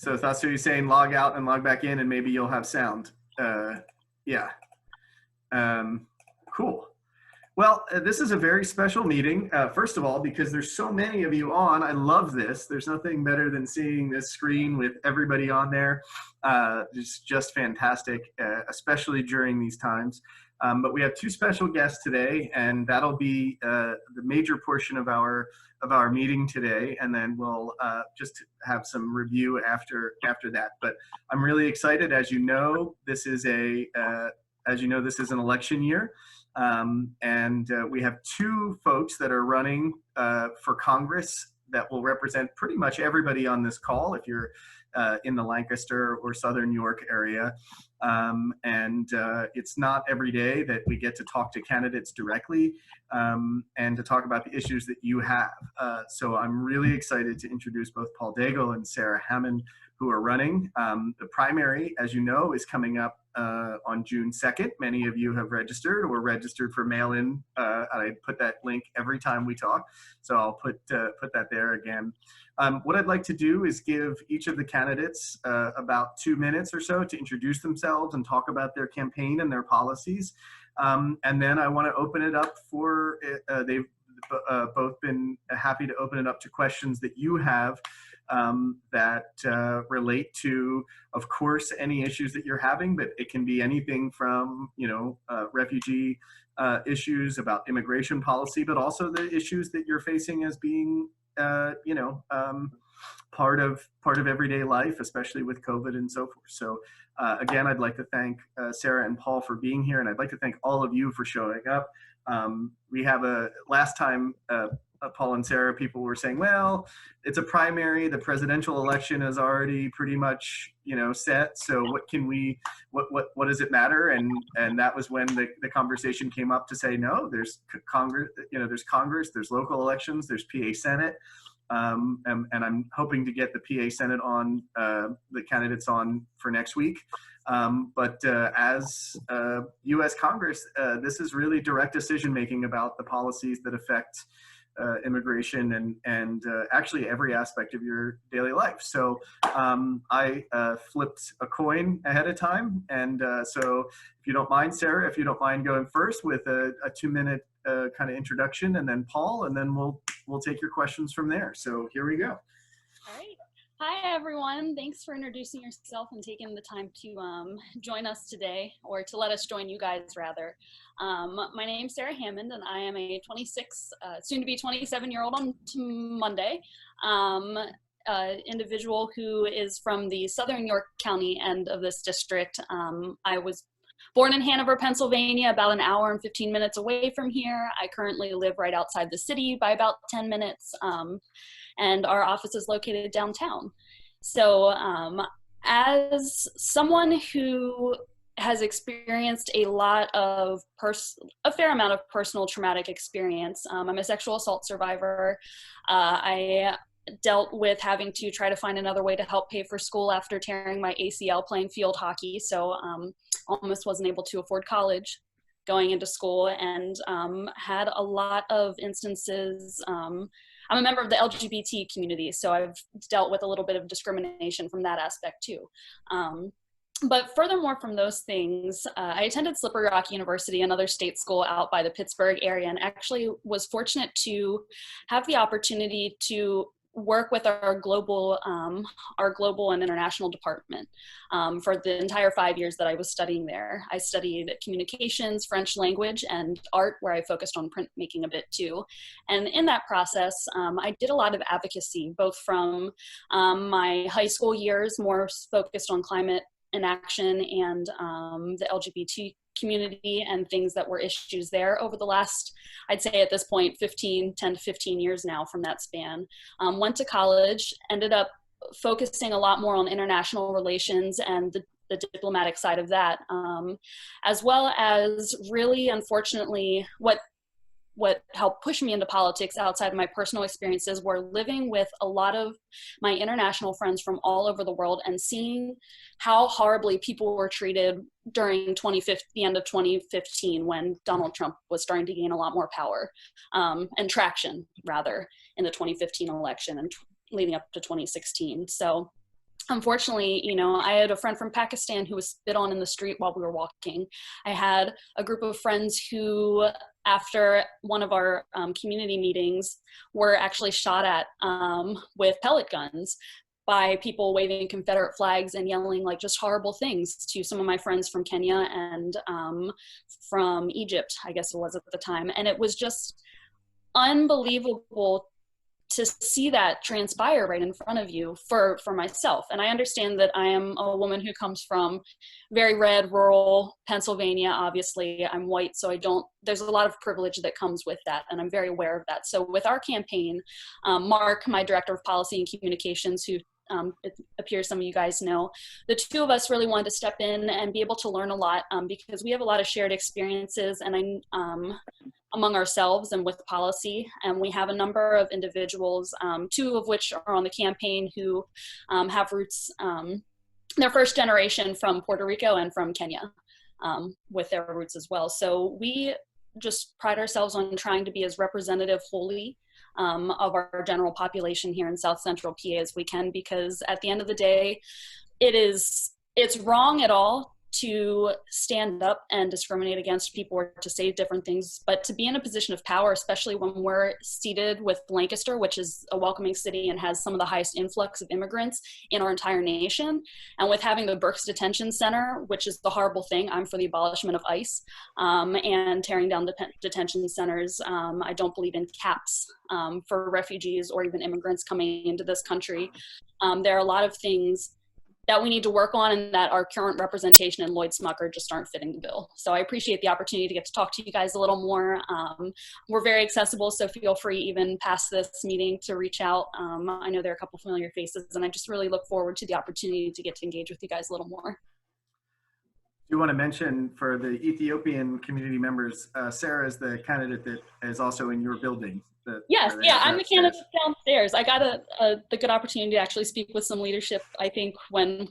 So Thassa, you're saying log out and log back in, and maybe you'll have sound. Yeah. Um, cool. Well, this is a very special meeting. First of all, because there's so many of you on. I love this. There's nothing better than seeing this screen with everybody on there. It's just fantastic, especially during these times. But we have two special guests today, and that'll be the major portion of our meeting today. And then we'll just have some review after that. But I'm really excited. As you know, this is an election year. And we have two folks that are running for Congress that will represent pretty much everybody on this call if you're in the Lancaster or Southern York area. And it's not every day that we get to talk to candidates directly and to talk about the issues that you have. So I'm really excited to introduce both Paul Daigle and Sarah Hammond, who are running. The primary, as you know, is coming up on June 2nd. Many of you have registered or registered for mail-in. I put that link every time we talk, so I'll put that there again. What I'd like to do is give each of the candidates about 2 minutes or so to introduce themselves and talk about their campaign and their policies. And then I want to open it up for, they've both been happy to open it up to questions that you have that relate to, of course, any issues that you're having, but it can be anything from, refugee issues, about immigration policy, but also the issues that you're facing as being, part of everyday life, especially with COVID and so forth. So again, I'd like to thank Sarah and Paul for being here, and I'd like to thank all of you for showing up. We have last time, Paul and Sarah, people were saying, well, it's a primary, the presidential election is already pretty much, set. So what does it matter? And that was when the conversation came up to say, no, there's Congress, there's local elections, there's PA Senate. And I'm hoping to get the PA Senate on, the candidates on for next week. But as U.S. Congress, this is really direct decision-making about the policies that affect immigration and actually every aspect of your daily life. So I flipped a coin ahead of time. And so if you don't mind, Sarah, if you don't mind going first with a 2-minute kind of introduction, and then Paul, and then we'll take your questions from there. So here we go. All right. Hi, everyone. Thanks for introducing yourself and taking the time to join us today, or to let us join you guys, rather. My name's Sarah Hammond, and I am a 26, soon-to-be 27-year-old on Monday, individual who is from the Southern York County end of this district. I was born in Hanover, Pennsylvania, about an hour and 15 minutes away from here. I currently live right outside the city by about 10 minutes. And our office is located downtown. So as someone who has experienced a fair amount of personal traumatic experience, I'm a sexual assault survivor. I dealt with having to try to find another way to help pay for school after tearing my ACL playing field hockey. So almost wasn't able to afford college going into school, and had a lot of instances. I'm a member of the LGBT community, so I've dealt with a little bit of discrimination from that aspect too. But furthermore from those things, I attended Slippery Rock University, another state school out by the Pittsburgh area, and actually was fortunate to have the opportunity to work with our global and international department for the entire 5 years that I was studying there. I studied communications, French language, and art, where I focused on printmaking a bit too. And in that process, I did a lot of advocacy, both from my high school years, more focused on climate inaction and the LGBT community and things that were issues there over the last, I'd say at this point, 10 to 15 years now from that span. Went to college, ended up focusing a lot more on international relations and the diplomatic side of that, as well as really, unfortunately, what helped push me into politics outside of my personal experiences were living with a lot of my international friends from all over the world and seeing how horribly people were treated during the end of 2015, when Donald Trump was starting to gain a lot more power and traction, rather, in the 2015 election and leading up to 2016. So unfortunately, I had a friend from Pakistan who was spit on in the street while we were walking. I had a group of friends who, after one of our community meetings, were actually shot at with pellet guns by people waving Confederate flags and yelling like just horrible things to some of my friends from Kenya and from Egypt, I guess it was at the time. And it was just unbelievable to see that transpire right in front of you for myself. And I understand that I am a woman who comes from very red, rural Pennsylvania. Obviously, I'm white, so there's a lot of privilege that comes with that, and I'm very aware of that. So with our campaign, Mark, my director of policy and communications, who it appears some of you guys know, the two of us really wanted to step in and be able to learn a lot because we have a lot of shared experiences and among ourselves and with policy. And we have a number of individuals, two of which are on the campaign, who have roots, they're first generation from Puerto Rico and from Kenya with their roots as well. So we just pride ourselves on trying to be as representative wholly of our general population here in South Central PA as we can, because at the end of the day, it's wrong at all to stand up and discriminate against people or to say different things, but to be in a position of power, especially when we're seated with Lancaster, which is a welcoming city and has some of the highest influx of immigrants in our entire nation, and with having the Berks Detention Center, which is the horrible thing. I'm for the abolishment of ICE and tearing down detention centers. I don't believe in caps for refugees or even immigrants coming into this country. There are a lot of things that we need to work on and that our current representation in Lloyd Smucker just aren't fitting the bill. So I appreciate the opportunity to get to talk to you guys a little more. We're very accessible, so feel free even past this meeting to reach out. I know there are a couple familiar faces, and I just really look forward to the opportunity to get to engage with you guys a little more. Do you want to mention for the Ethiopian community members, Sarah is the candidate that is also in your building? Yes, yeah, I'm the candidate downstairs. I got the good opportunity to actually speak with some leadership, I think, when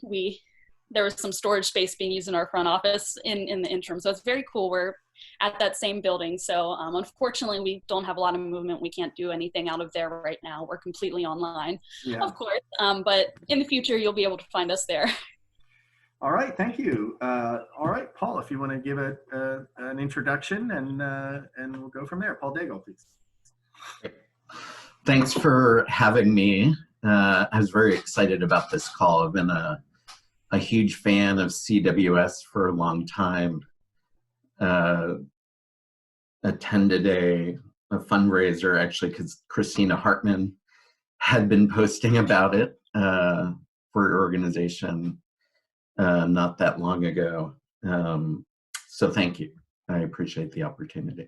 there was some storage space being used in our front office in the interim. So it's very cool. We're at that same building. So unfortunately, we don't have a lot of movement. We can't do anything out of there right now. We're completely online, of course. But in the future, you'll be able to find us there. All right, thank you. All right, Paul, if you want to give an introduction and we'll go from there. Paul Daigle, please. Thanks for having me. I was very excited about this call. I've been a huge fan of CWS for a long time. Attended a fundraiser, actually, because Christina Hartman had been posting about it for your organization not that long ago. So thank you. I appreciate the opportunity.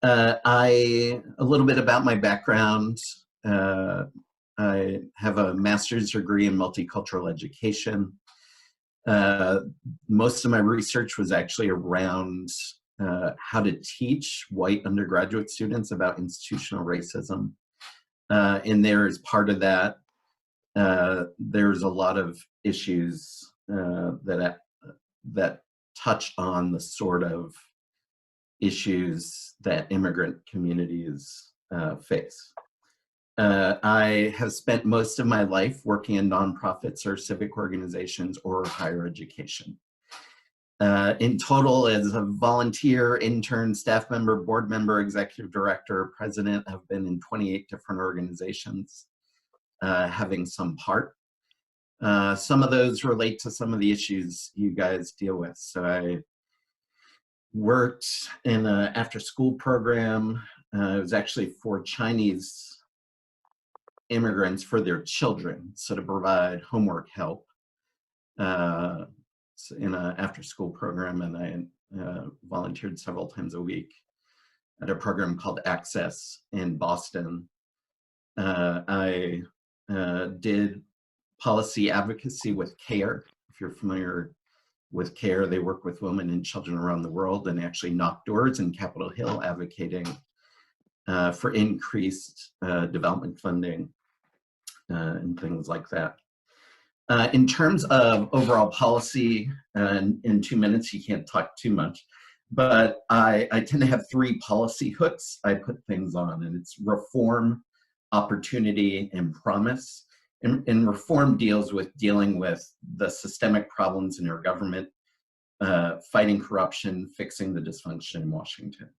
A little bit about my background. I have a master's degree in multicultural education. Most of my research was actually around how to teach white undergraduate students about institutional racism. And there is part of that. There's a lot of issues that touch on the sort of issues that immigrant communities face. I have spent most of my life working in nonprofits or civic organizations or higher education. In total, as a volunteer, intern, staff member, board member, executive director, president, I've been in 28 different organizations, having some part. Some of those relate to some of the issues you guys deal with. So I worked in an after-school program. It was actually for Chinese immigrants for their children, so to provide homework help in an after-school program, and I volunteered several times a week at a program called Access in Boston. I did policy advocacy with CARE. If you're familiar with CARE, they work with women and children around the world and actually knock doors in Capitol Hill advocating for increased development funding and things like that. In terms of overall policy, in 2 minutes, you can't talk too much, but I tend to have 3 policy hooks I put things on, and it's reform, opportunity, and promise. And reform deals with dealing with the systemic problems in our government, fighting corruption, fixing the dysfunction in Washington.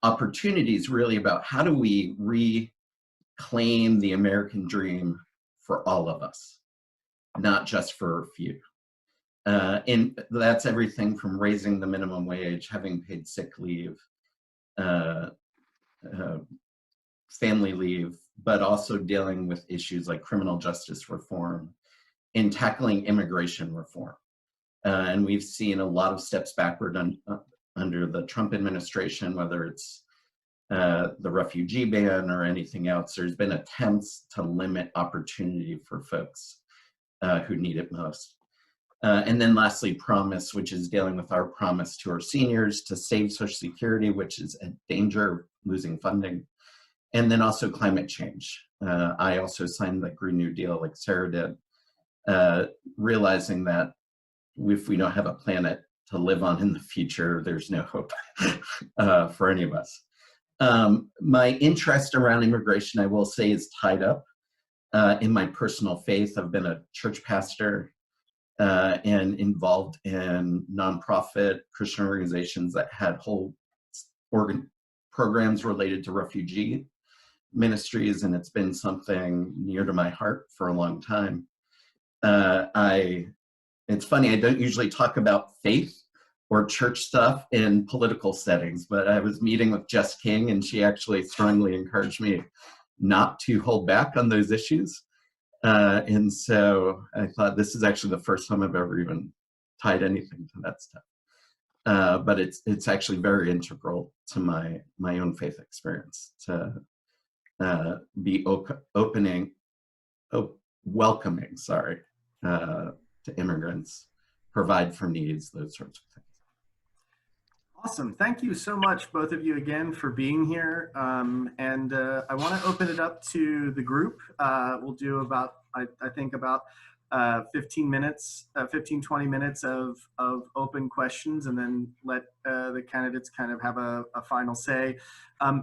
Opportunity is really about how do we reclaim the American dream for all of us, not just for a few. And that's everything from raising the minimum wage, having paid sick leave, family leave, but also dealing with issues like criminal justice reform and tackling immigration reform. And we've seen a lot of steps backward under the Trump administration, whether it's the refugee ban or anything else. There's been attempts to limit opportunity for folks who need it most. And then lastly, promise, which is dealing with our promise to our seniors to save Social Security, which is a danger of losing funding. And then also climate change. I also signed the Green New Deal like Sarah did, realizing that if we don't have a planet to live on in the future, there's no hope for any of us. My interest around immigration, I will say, is tied up in my personal faith. I've been a church pastor and involved in nonprofit Christian organizations that had whole programs related to refugee ministries, and it's been something near to my heart for a long time. It's funny, I don't usually talk about faith or church stuff in political settings, but I was meeting with Jess King, and she actually strongly encouraged me not to hold back on those issues. And so I thought this is actually the first time I've ever even tied anything to that stuff. But it's actually very integral to my own faith experience to be welcoming, to immigrants, provide for needs, those sorts of things. Awesome. Thank you so much, both of you, again, for being here. And I want to open it up to the group. We'll do about, I think, about 15 minutes, 15, 20 minutes of open questions, and then let the candidates kind of have a final say.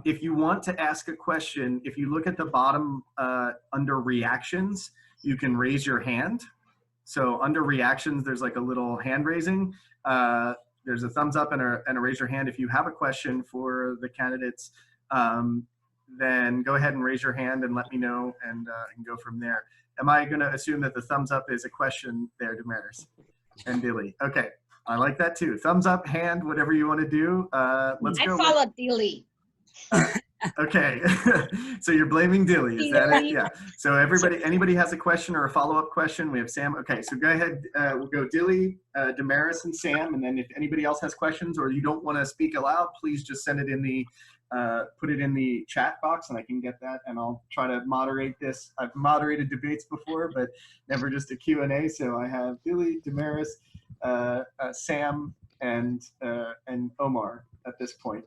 If you want to ask a question, if you look at the bottom under reactions, you can raise your hand. So under reactions, there's like a little hand raising. There's a thumbs up and a raise your hand. If you have a question for the candidates, then go ahead and raise your hand and let me know, and go from there. Am I going to assume that the thumbs up is a question there, Damaris and Dilly? Okay, I like that too. Thumbs up, hand, whatever you want to do. Let's go. I follow Dilly. Okay, so you're blaming Dilly, is that it? Yeah. So anybody has a question or a follow-up question? We have Sam. Okay, so go ahead. We'll go Dilly, Damaris, and Sam, and then if anybody else has questions or you don't want to speak aloud, please just send it in the put it in the chat box, and I can get that, and I'll try to moderate this. I've moderated debates before, but never just a Q&A. So I have Dilly, Damaris, Sam, and Omar at this point.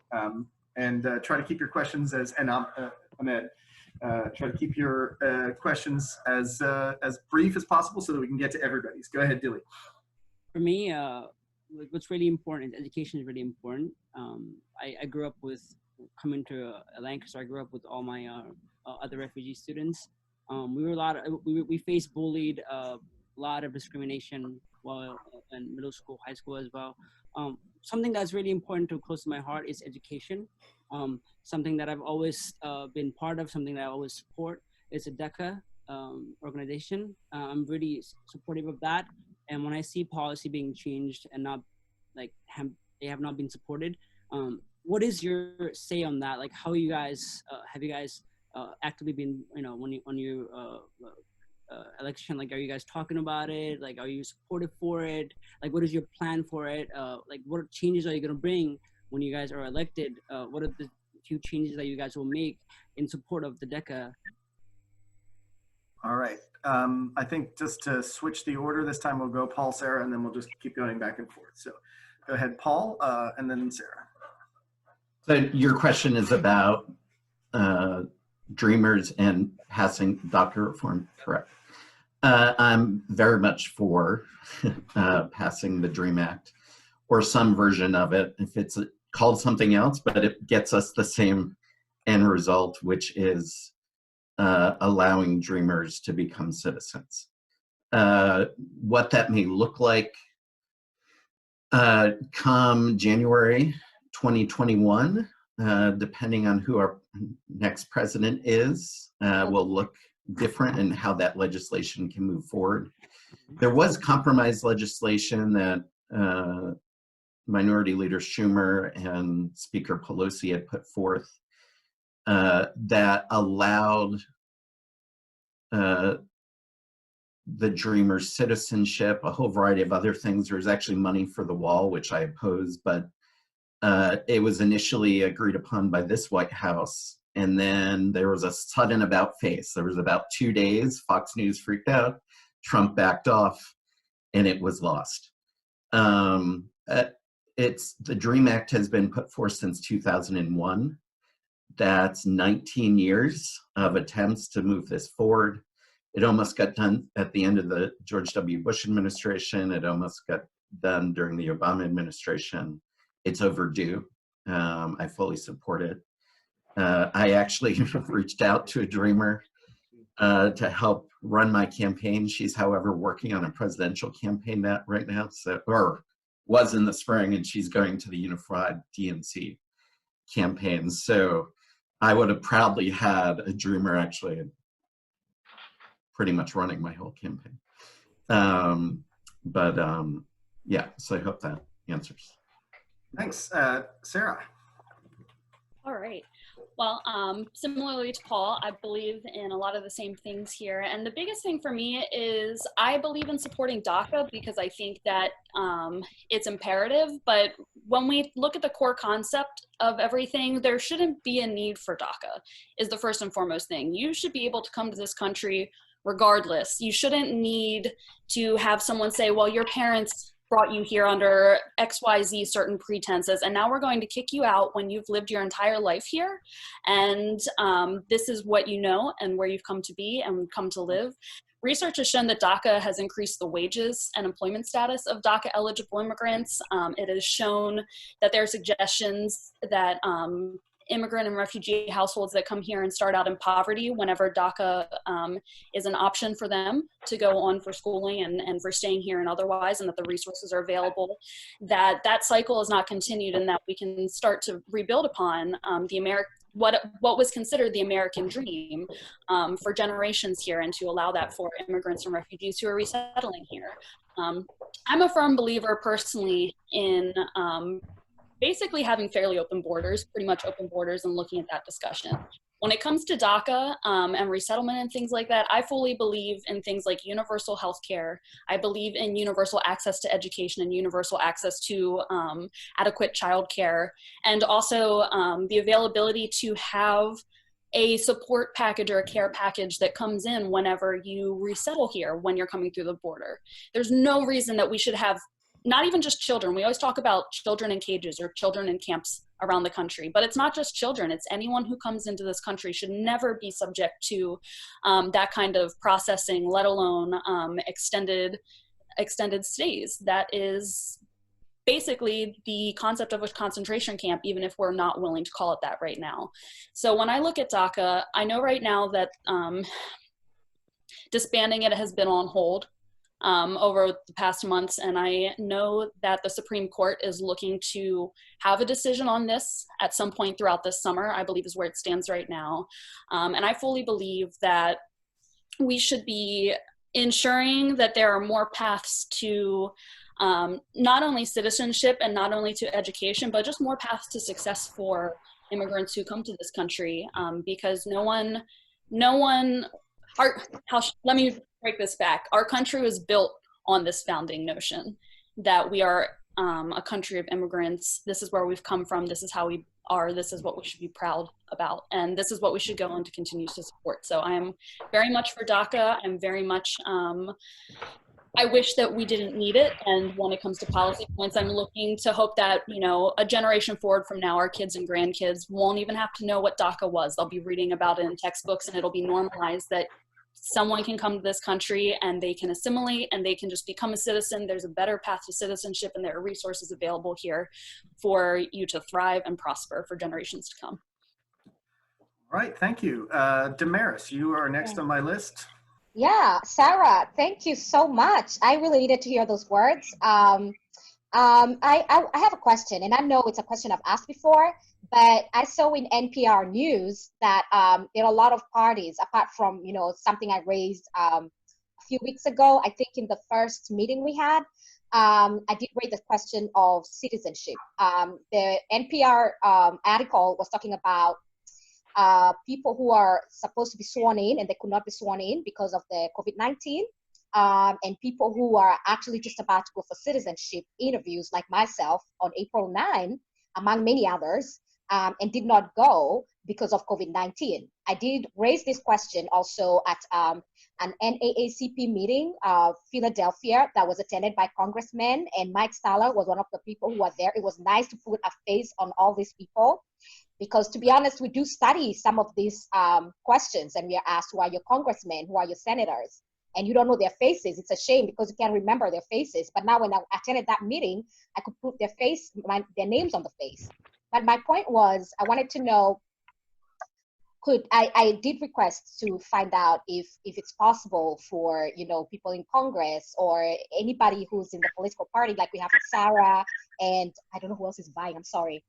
And try to keep your questions Ahmed, try to keep your questions as brief as possible so that we can get to everybody's. Go ahead, Dilly. For me, what's really important, education is really important. I grew up coming to Lancaster, I grew up with all my other refugee students. We faced bullied, a lot of discrimination while in middle school, high school as well. Something that's really important close to my heart is education. Something that I've always been part of, something that I always support is a DECA organization. I'm really supportive of that. And when I see policy being changed and they have not been supported, what is your say on that? Like, how you guys have you guys actively been, on your election, like, are you guys talking about it? Like, are you supportive for it? Like, what is your plan for it? Like, what changes are you going to bring when you guys are elected? What are the few changes that you guys will make in support of the DECA? All right. I think just to switch the order this time, we'll go Paul, Sarah, and then we'll just keep going back and forth. So go ahead, Paul, and then Sarah. So your question is about Dreamers and passing DACA reform, correct? I'm very much for passing the DREAM Act or some version of it, if it's called something else, but it gets us the same end result, which is allowing dreamers to become citizens. What that may look like come January 2021, depending on who our next president is, will look different and how that legislation can move forward. There was compromise legislation that Minority Leader Schumer and Speaker Pelosi had put forth that allowed the dreamers citizenship, a whole variety of other things. There was actually money for the wall, which I oppose, but it was initially agreed upon by this White House. And then there was a sudden about face. There was about 2 days, Fox News freaked out, Trump backed off, and it was lost. The DREAM Act has been put forth since 2001. That's 19 years of attempts to move this forward. It almost got done at the end of the George W. Bush administration. It almost got done during the Obama administration. It's overdue. I fully support it. I actually reached out to a dreamer to help run my campaign. She's, however, working on a presidential campaign right now, or was in the spring, and she's going to the Unified DNC campaign. So I would have proudly had a dreamer actually pretty much running my whole campaign. Yeah, so I hope that answers. Thanks. Sarah. All right. Well, similarly to Paul, I believe in a lot of the same things here. And the biggest thing for me is I believe in supporting DACA because I think that it's imperative. But when we look at the core concept of everything, there shouldn't be a need for DACA is the first and foremost thing. You should be able to come to this country regardless. You shouldn't need to have someone say, well, your parents brought you here under XYZ certain pretenses, and now we're going to kick you out when you've lived your entire life here, and this is what you know and where you've come to be and come to live. Research has shown that DACA has increased the wages and employment status of DACA eligible immigrants. It has shown that there are suggestions that immigrant and refugee households that come here and start out in poverty, whenever DACA is an option for them to go on for schooling and for staying here and otherwise, and that the resources are available, that cycle is not continued, and that we can start to rebuild upon what was considered the American dream for generations here, and to allow that for immigrants and refugees who are resettling here. I'm a firm believer personally in basically having fairly open borders, pretty much open borders, and looking at that discussion. When it comes to DACA and resettlement and things like that, I fully believe in things like universal health care. I believe in universal access to education and universal access to adequate childcare, and also the availability to have a support package or a care package that comes in whenever you resettle here when you're coming through the border. There's no reason that we should have not even just children. We always talk about children in cages or children in camps around the country, but it's not just children. It's anyone who comes into this country should never be subject to that kind of processing, let alone extended stays. That is basically the concept of a concentration camp, even if we're not willing to call it that right now. So when I look at DACA, I know right now that disbanding it has been on hold over the past months, and I know that the Supreme Court is looking to have a decision on this at some point throughout this summer, I believe is where it stands right now. And I fully believe that we should be ensuring that there are more paths to not only citizenship and not only to education, but just more paths to success for immigrants who come to this country, because let me break this back. Our country was built on this founding notion that we are a country of immigrants. This is where we've come from. This is how we are. This is what we should be proud about. And this is what we should go on to continue to support. So I am very much for DACA. I'm very much, I wish that we didn't need it. And when it comes to policy points, I'm looking to hope that, a generation forward from now, our kids and grandkids won't even have to know what DACA was. They'll be reading about it in textbooks, and it'll be normalized that someone can come to this country and they can assimilate and they can just become a citizen. There's a better path to citizenship, and there are resources available here for you to thrive and prosper for generations to come. All right, thank you. Damaris, you are next on my list. Yeah, Sarah, thank you so much. I really needed to hear those words. I have a question, and I know it's a question I've asked before, but I saw in NPR News that there are a lot of parties, apart from, you know, something I raised a few weeks ago, I think in the first meeting we had, I did raise the question of citizenship. The NPR article was talking about people who are supposed to be sworn in and they could not be sworn in because of the COVID-19, and people who are actually just about to go for citizenship interviews like myself on April 9, among many others, and did not go because of COVID-19. I did raise this question also at an NAACP meeting of Philadelphia that was attended by congressmen, and Mike Staller was one of the people who were there. It was nice to put a face on all these people, because to be honest, we do study some of these questions, and we are asked, who are your congressmen, who are your senators? And you don't know their faces. It's a shame because you can't remember their faces. But now when I attended that meeting, I could put their face, their names on the face. But my point was, I wanted to know, I did request to find out if it's possible for, you know, people in Congress or anybody who's in the political party, like we have Sarah, and I don't know who else is vying, I'm sorry.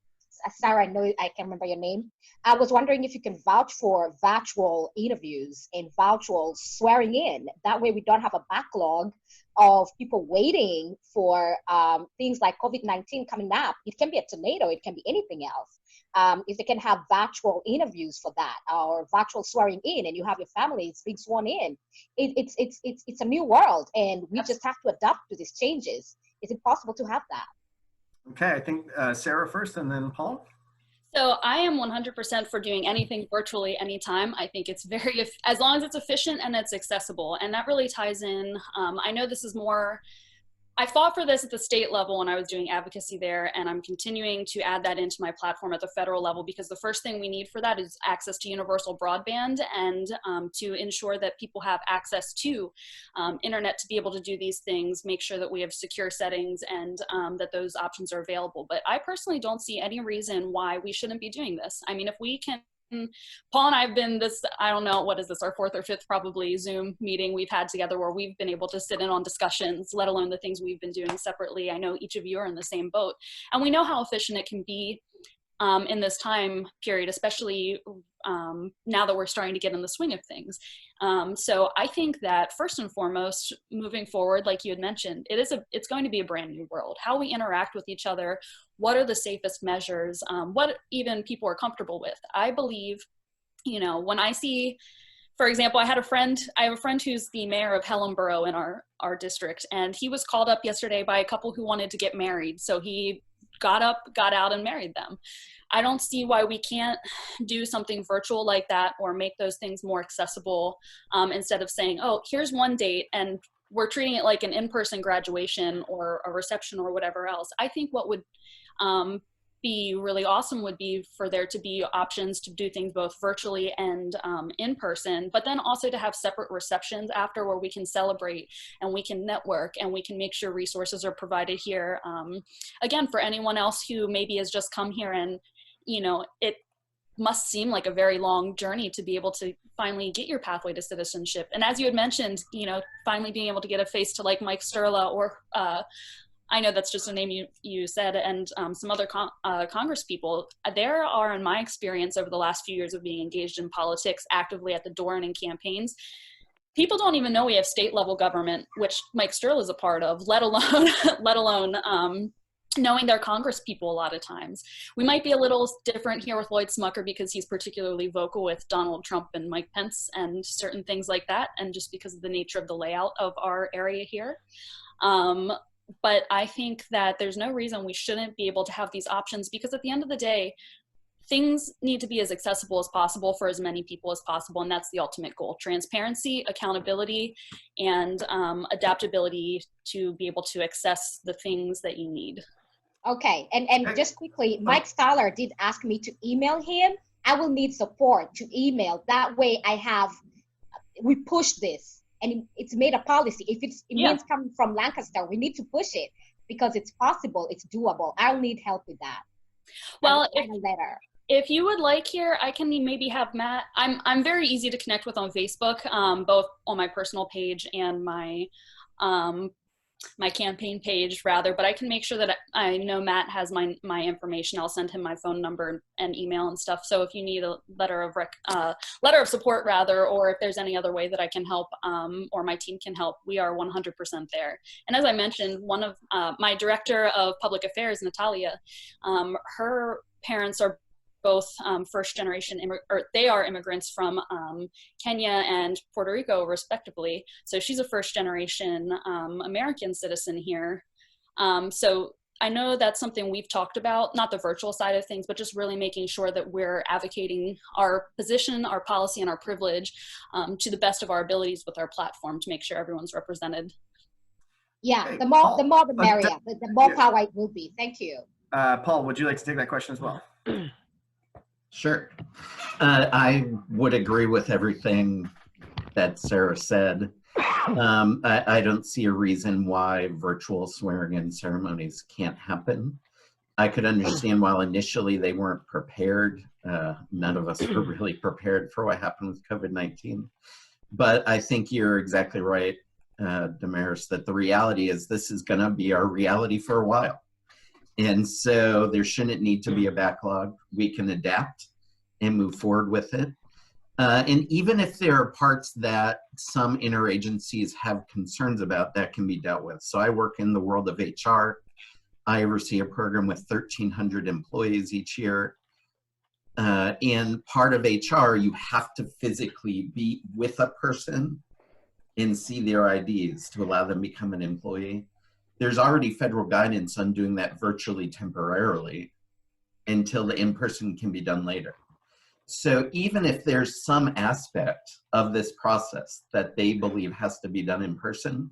Sarah, I know I can't remember your name. I was wondering if you can vouch for virtual interviews and virtual swearing in. That way we don't have a backlog of people waiting for things like COVID-19 coming up. It can be a tornado, it can be anything else. If they can have virtual interviews for that, or virtual swearing in, and you have your families being sworn in, it's a new world, and we just have to adapt to these changes. Is it possible to have that? Okay, I think Sarah first and then Paul. So I am 100% for doing anything virtually anytime. I think it's very, as long as it's efficient and it's accessible. And that really ties in, I know this is more, I fought for this at the state level when I was doing advocacy there, and I'm continuing to add that into my platform at the federal level, because the first thing we need for that is access to universal broadband, and to ensure that people have access to internet to be able to do these things, make sure that we have secure settings, and that those options are available. But I personally don't see any reason why we shouldn't be doing this. I mean, if we can, Paul and I have been this, I don't know, what is this, our fourth or fifth probably Zoom meeting we've had together where we've been able to sit in on discussions, let alone the things we've been doing separately. I know each of you are in the same boat, and we know how efficient it can be in this time period, especially now that we're starting to get in the swing of things. So I think that first and foremost, moving forward, like you had mentioned, it's going to be a brand new world. How we interact with each other, what are the safest measures, what even people are comfortable with. I believe, you know, when I see, for example, I have a friend who's the mayor of Hellenborough in our district, and he was called up yesterday by a couple who wanted to get married. So he got up, got out, and married them. I don't see why we can't do something virtual like that, or make those things more accessible, instead of saying, oh, here's one date and we're treating it like an in-person graduation or a reception or whatever else. I think what would be really awesome would be for there to be options to do things both virtually and in person, but then also to have separate receptions after, where we can celebrate and we can network and we can make sure resources are provided here. Again, for anyone else who maybe has just come here, and, you know, it must seem like a very long journey to be able to finally get your pathway to citizenship. And as you had mentioned, you know, finally being able to get a face to like Mike Sturla, or I know that's just a name you said, and some other Congress people. There are, in my experience over the last few years of being engaged in politics actively at the door and in campaigns, people don't even know we have state level government, which Mike Sturla is a part of, let alone knowing their Congress people a lot of times. We might be a little different here with Lloyd Smucker because he's particularly vocal with Donald Trump and Mike Pence and certain things like that, and just because of the nature of the layout of our area here. But I think that there's no reason we shouldn't be able to have these options, because at the end of the day, things need to be as accessible as possible for as many people as possible, and that's the ultimate goal. Transparency, accountability, and adaptability to be able to access the things that you need. Okay, and just quickly, Mike Staller did ask me to email him. I will need support to email. That way we push this, and it's made a policy. If it means coming from Lancaster, we need to push it because it's possible, it's doable. I'll need help with that. Well, If you would like here, I can maybe have Matt. I'm very easy to connect with on Facebook, both on my personal page and um, my campaign page rather, but I can make sure that I know Matt has my information. I'll send him my phone number and email and stuff. So if you need a letter of support rather, or if there's any other way that I can help, or my team can help, we are 100% there. And as I mentioned, one of my director of public affairs, Natalia, her parents are both first generation, or they are immigrants from Kenya and Puerto Rico, respectively. So she's a first generation American citizen here. So I know that's something we've talked about, not the virtual side of things, but just really making sure that we're advocating our position, our policy, and our privilege to the best of our abilities with our platform to make sure everyone's represented. Yeah, the more the merrier, the more power it will be. Thank you. Paul, would you like to take that question as well? Sure. I would agree with everything that Sarah said. I don't see a reason why virtual swearing-in ceremonies can't happen. I could understand while initially they weren't prepared. None of us were really prepared for what happened with COVID-19. But I think you're exactly right, Damaris, that the reality is this is going to be our reality for a while. And so there shouldn't need to be a backlog. We can adapt and move forward with it. And even if there are parts that some interagencies have concerns about, that can be dealt with. So I work in the world of HR. I oversee a program with 1,300 employees each year. And part of HR, you have to physically be with a person and see their IDs to allow them to become an employee. There's already federal guidance on doing that virtually temporarily until the in-person can be done later. So even if there's some aspect of this process that they believe has to be done in person,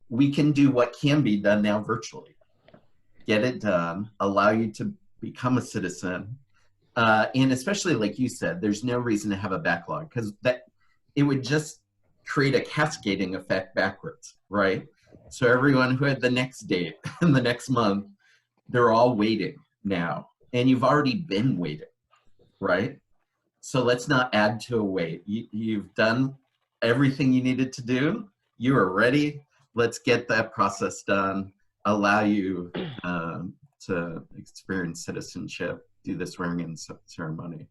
we can do what can be done now virtually. Get it done, allow you to become a citizen. And especially like you said, there's no reason to have a backlog because that it would just create a cascading effect backwards, right? So everyone who had the next date and the next month, they're all waiting now. And you've already been waiting, right? So let's not add to a wait. You've done everything you needed to do. You are ready. Let's get that process done. Allow you to experience citizenship, do the swearing-in ceremony.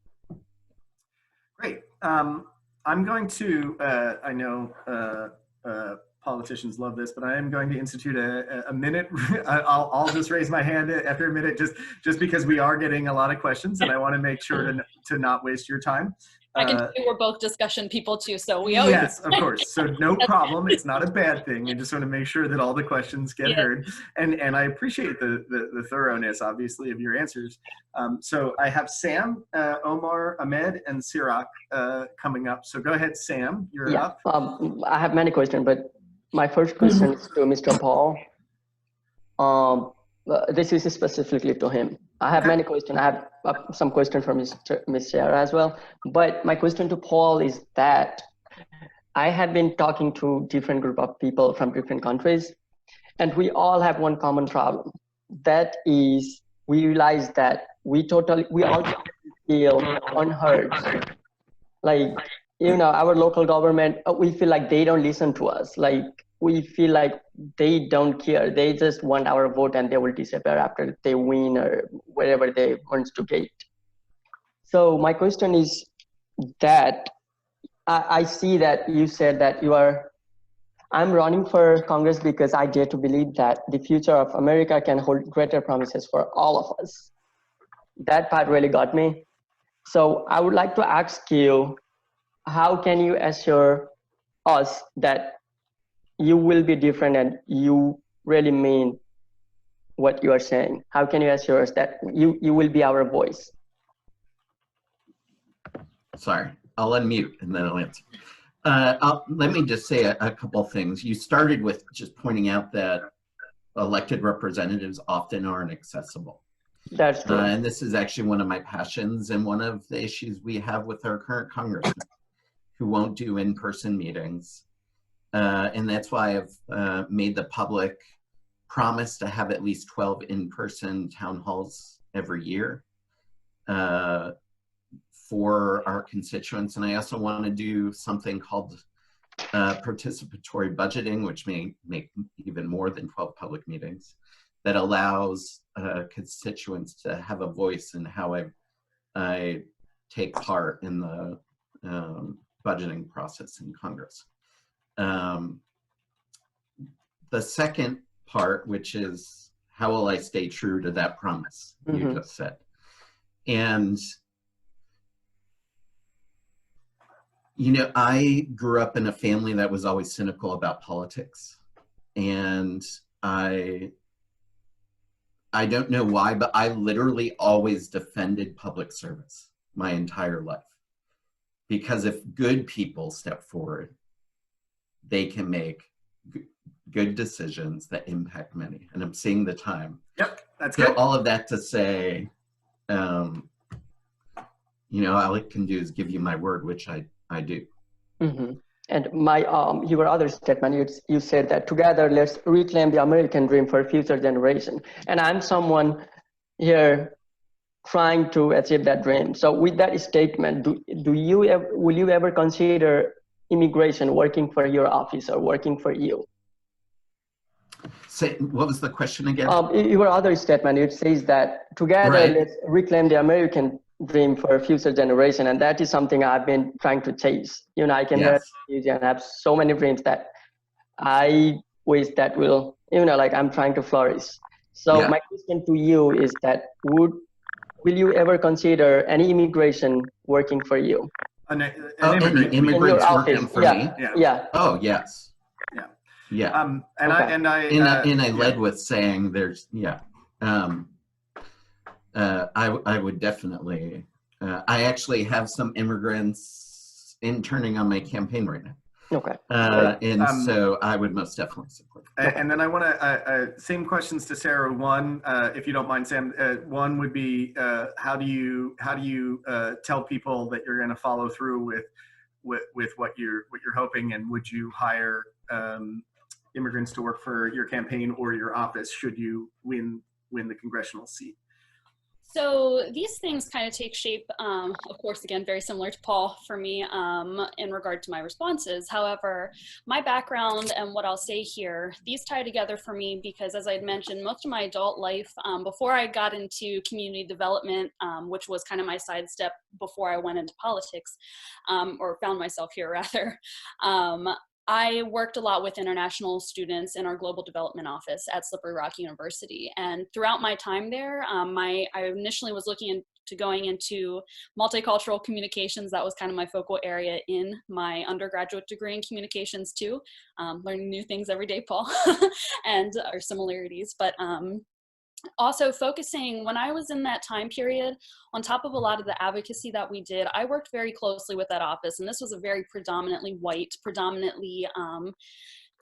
Great. I'm going to, I know politicians love this, but I am going to institute a minute. I'll just raise my hand after a minute, just because we are getting a lot of questions, and I want to make sure to not waste your time. I can tell you we're both discussion people too, so we always. Yes, of course. So no problem. It's not a bad thing. I just want to make sure that all the questions get heard, and I appreciate the thoroughness, obviously, of your answers. So I have Sam, Omar, Ahmed, and Sirak coming up. So go ahead, Sam. You're up. I have many questions, but my first question is to Mr. Paul. This is specifically to him. I have many questions. I have some questions from Ms. Sarah as well. But my question to Paul is that I have been talking to different group of people from different countries, and we all have one common problem. That is, we realize that we all feel unheard. Like, you know, our local government, we feel like they don't listen to us. Like, we feel like they don't care. They just want our vote and they will disappear after they win or whatever they want to get. So my question is that I see that you said that I'm running for Congress because I dare to believe that the future of America can hold greater promises for all of us. That part really got me. So I would like to ask you, how can you assure us that you will be different and you really mean what you are saying? How can you assure us that you will be our voice? Sorry, I'll unmute and then I'll answer. Let me just say a couple things. You started with just pointing out that elected representatives often aren't accessible. That's true. And this is actually one of my passions and one of the issues we have with our current congressman who won't do in-person meetings. And that's why I've made the public promise to have at least 12 in-person town halls every year. for our constituents. And I also want to do something called participatory budgeting, which may make even more than 12 public meetings, that allows constituents to have a voice in how I take part in the budgeting process in Congress. The second part, which is how will I stay true to that promise you just said? And you know, I grew up in a family that was always cynical about politics. And I don't know why, but I literally always defended public service my entire life. Because if good people step forward, they can make good decisions that impact many. And I'm seeing the time. Yep, that's So good. all of that to say, you know, all I can do is give you my word, which I do. And my your other statement, you said that together let's reclaim the American dream for future generation. And I'm someone here trying to achieve that dream. So with that statement, will you ever consider immigration working for your office or working for you? Say, what was the question again? Your other statement, it says that together let's reclaim the American dream for a future generation, and that is something I've been trying to chase. You know, I can hear and have so many dreams that I wish that will, you know, like I'm trying to flourish. So my question to you is that will you ever consider any immigration working for you? An Any immigrants working for me? Yeah. Oh, yes. Yeah. Yeah. And I led with saying there's, I would definitely, I actually have some immigrants interning on my campaign right now. Okay. And so I would most definitely support. And then I want to, same questions to Sarah. One, if you don't mind, Sam, one would be, how do you tell people that you're going to follow through with what you're hoping, and would you hire immigrants to work for your campaign or your office should you win the congressional seat? So these things kind of take shape, of course, again, very similar to Paul for me in regard to my responses. However, my background and what I'll say here, these tie together for me because, as I had mentioned, most of my adult life, before I got into community development, which was kind of my sidestep before I went into politics, or found myself here rather, I worked a lot with international students in our global development office at Slippery Rock University. And throughout my time there, I initially was looking into going into multicultural communications. That was kind of my focal area in my undergraduate degree in communications too. Learning new things every day, Paul, and our similarities. But also focusing, when I was in that time period, on top of a lot of the advocacy that we did, I worked very closely with that office. And this was a very predominantly white, predominantly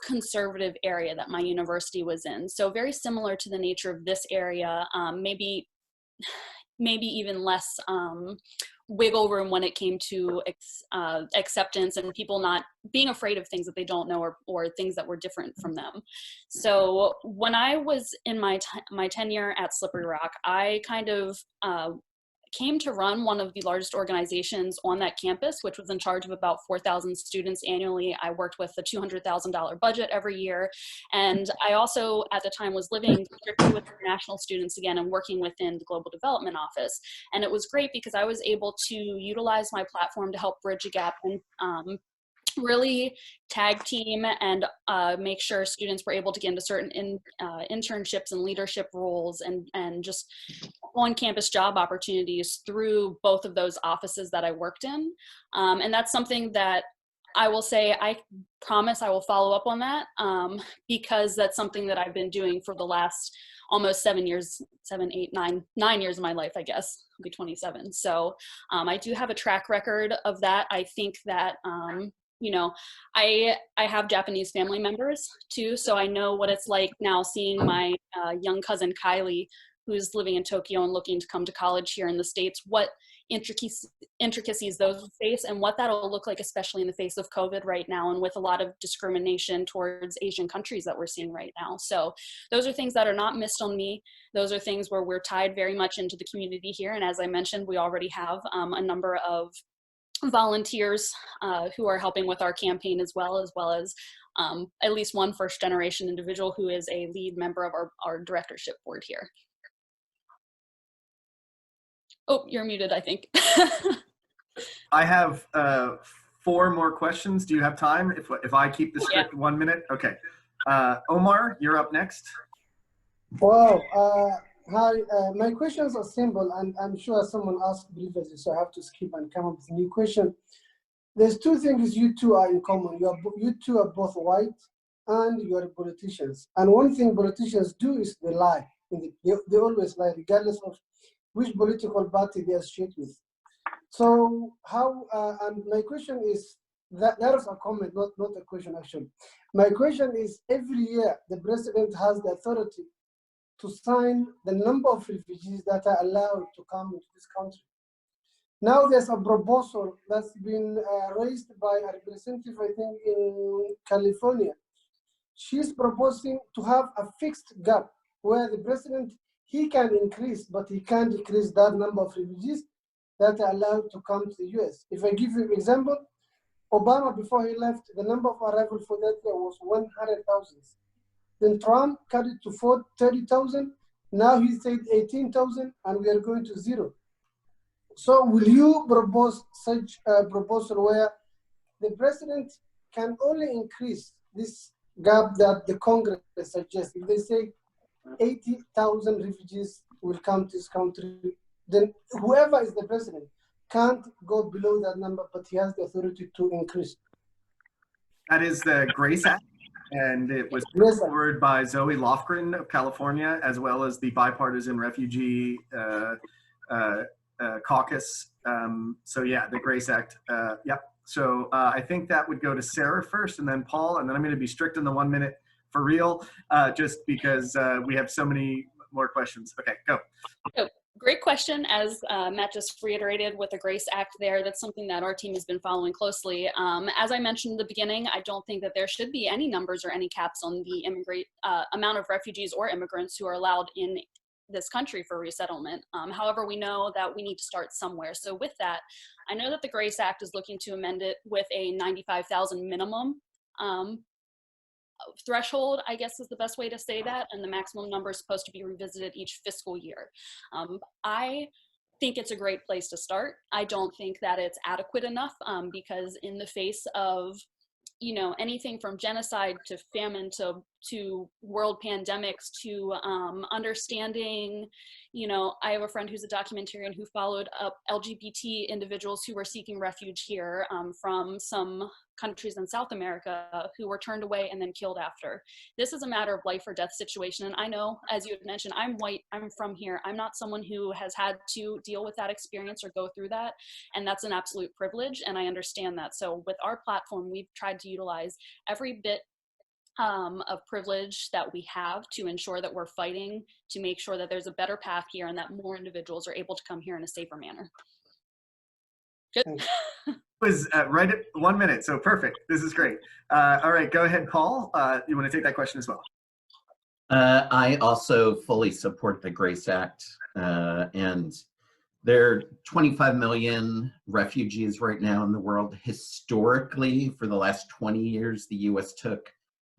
conservative area that my university was in. So very similar to the nature of this area, maybe even less wiggle room when it came to acceptance and people not being afraid of things that they don't know or things that were different from them. So when I was in my tenure at Slippery Rock, I kind of came to run one of the largest organizations on that campus, which was in charge of about 4,000 students annually. I worked with a $200,000 budget every year. And I also, at the time, was living strictly with international students again and working within the Global Development Office. And it was great because I was able to utilize my platform to help bridge a gap and really tag team and make sure students were able to get into certain internships and leadership roles and just on-campus job opportunities through both of those offices that I worked in. And that's something that I will say, I promise I will follow up on that because that's something that I've been doing for the last almost 9 years of my life, I guess. I'll be 27. So I do have a track record of that. I think that you know, I have Japanese family members too, so I know what it's like now seeing my young cousin Kylie, who's living in Tokyo and looking to come to college here in the States, what intricacies those face and what that'll look like, especially in the face of COVID right now and with a lot of discrimination towards Asian countries that we're seeing right now. So those are things that are not missed on me. Those are things where we're tied very much into the community here. And as I mentioned, we already have a number of volunteers who are helping with our campaign as well as at least one first-generation individual who is a lead member of our directorship board here. Oh, you're muted, I think. I have 4 more questions. Do you have time if I keep the script 1 minute? Okay. Omar, you're up next. Wow. Hi. My questions are simple, and I'm sure someone asked previously, so I have to skip and come up with a new question. There's 2 things you two are in common. You two are both white, and you are politicians. And one thing politicians do is they lie. They always lie, regardless of which political party they associate with. So how, and my question is, that is a comment, not a question actually. My question is, every year the president has the authority to sign the number of refugees that are allowed to come into this country. Now there's a proposal that's been raised by a representative, I think, in California. She's proposing to have a fixed gap where the president, he can increase, but he can't decrease that number of refugees that are allowed to come to the US. If I give you an example, Obama, before he left, the number of arrivals for that year was 100,000. Then Trump cut it to 30,000. Now he said 18,000, and we are going to 0. So will you propose such a proposal where the president can only increase this gap that the Congress suggests? If they say 80,000 refugees will come to this country, then whoever is the president can't go below that number, but he has the authority to increase. That is the GRACE Act, and it was put forward by Zoe Lofgren of California, as well as the Bipartisan Refugee Caucus. So yeah, the GRACE Act, yep. So I think that would go to Sarah first, and then Paul, and then I'm gonna be strict on the 1 minute for real, just because we have so many more questions. Okay, go. So, great question. As Matt just reiterated with the GRACE Act there, that's something that our team has been following closely. As I mentioned in the beginning, I don't think that there should be any numbers or any caps on the amount of refugees or immigrants who are allowed in this country for resettlement. However, we know that we need to start somewhere. So with that, I know that the GRACE Act is looking to amend it with a 95,000 minimum threshold, I guess is the best way to say that, and the maximum number is supposed to be revisited each fiscal year. I think it's a great place to start. I don't think that it's adequate enough because in the face of, you know, anything from genocide to famine to world pandemics to understanding, you know, I have a friend who's a documentarian who followed up LGBT individuals who were seeking refuge here from some countries in South America who were turned away and then killed after. This is a matter of life or death situation. And I know, as you had mentioned, I'm white, I'm from here. I'm not someone who has had to deal with that experience or go through that. And that's an absolute privilege. And I understand that. So with our platform, we've tried to utilize every bit of privilege that we have to ensure that we're fighting to make sure that there's a better path here and that more individuals are able to come here in a safer manner. Good. It was right at 1 minute, so perfect. This is great. All right, go ahead, Paul. You want to take that question as well? I also fully support the GRACE Act, and there are 25 million refugees right now in the world. Historically, for the last 20 years, the US took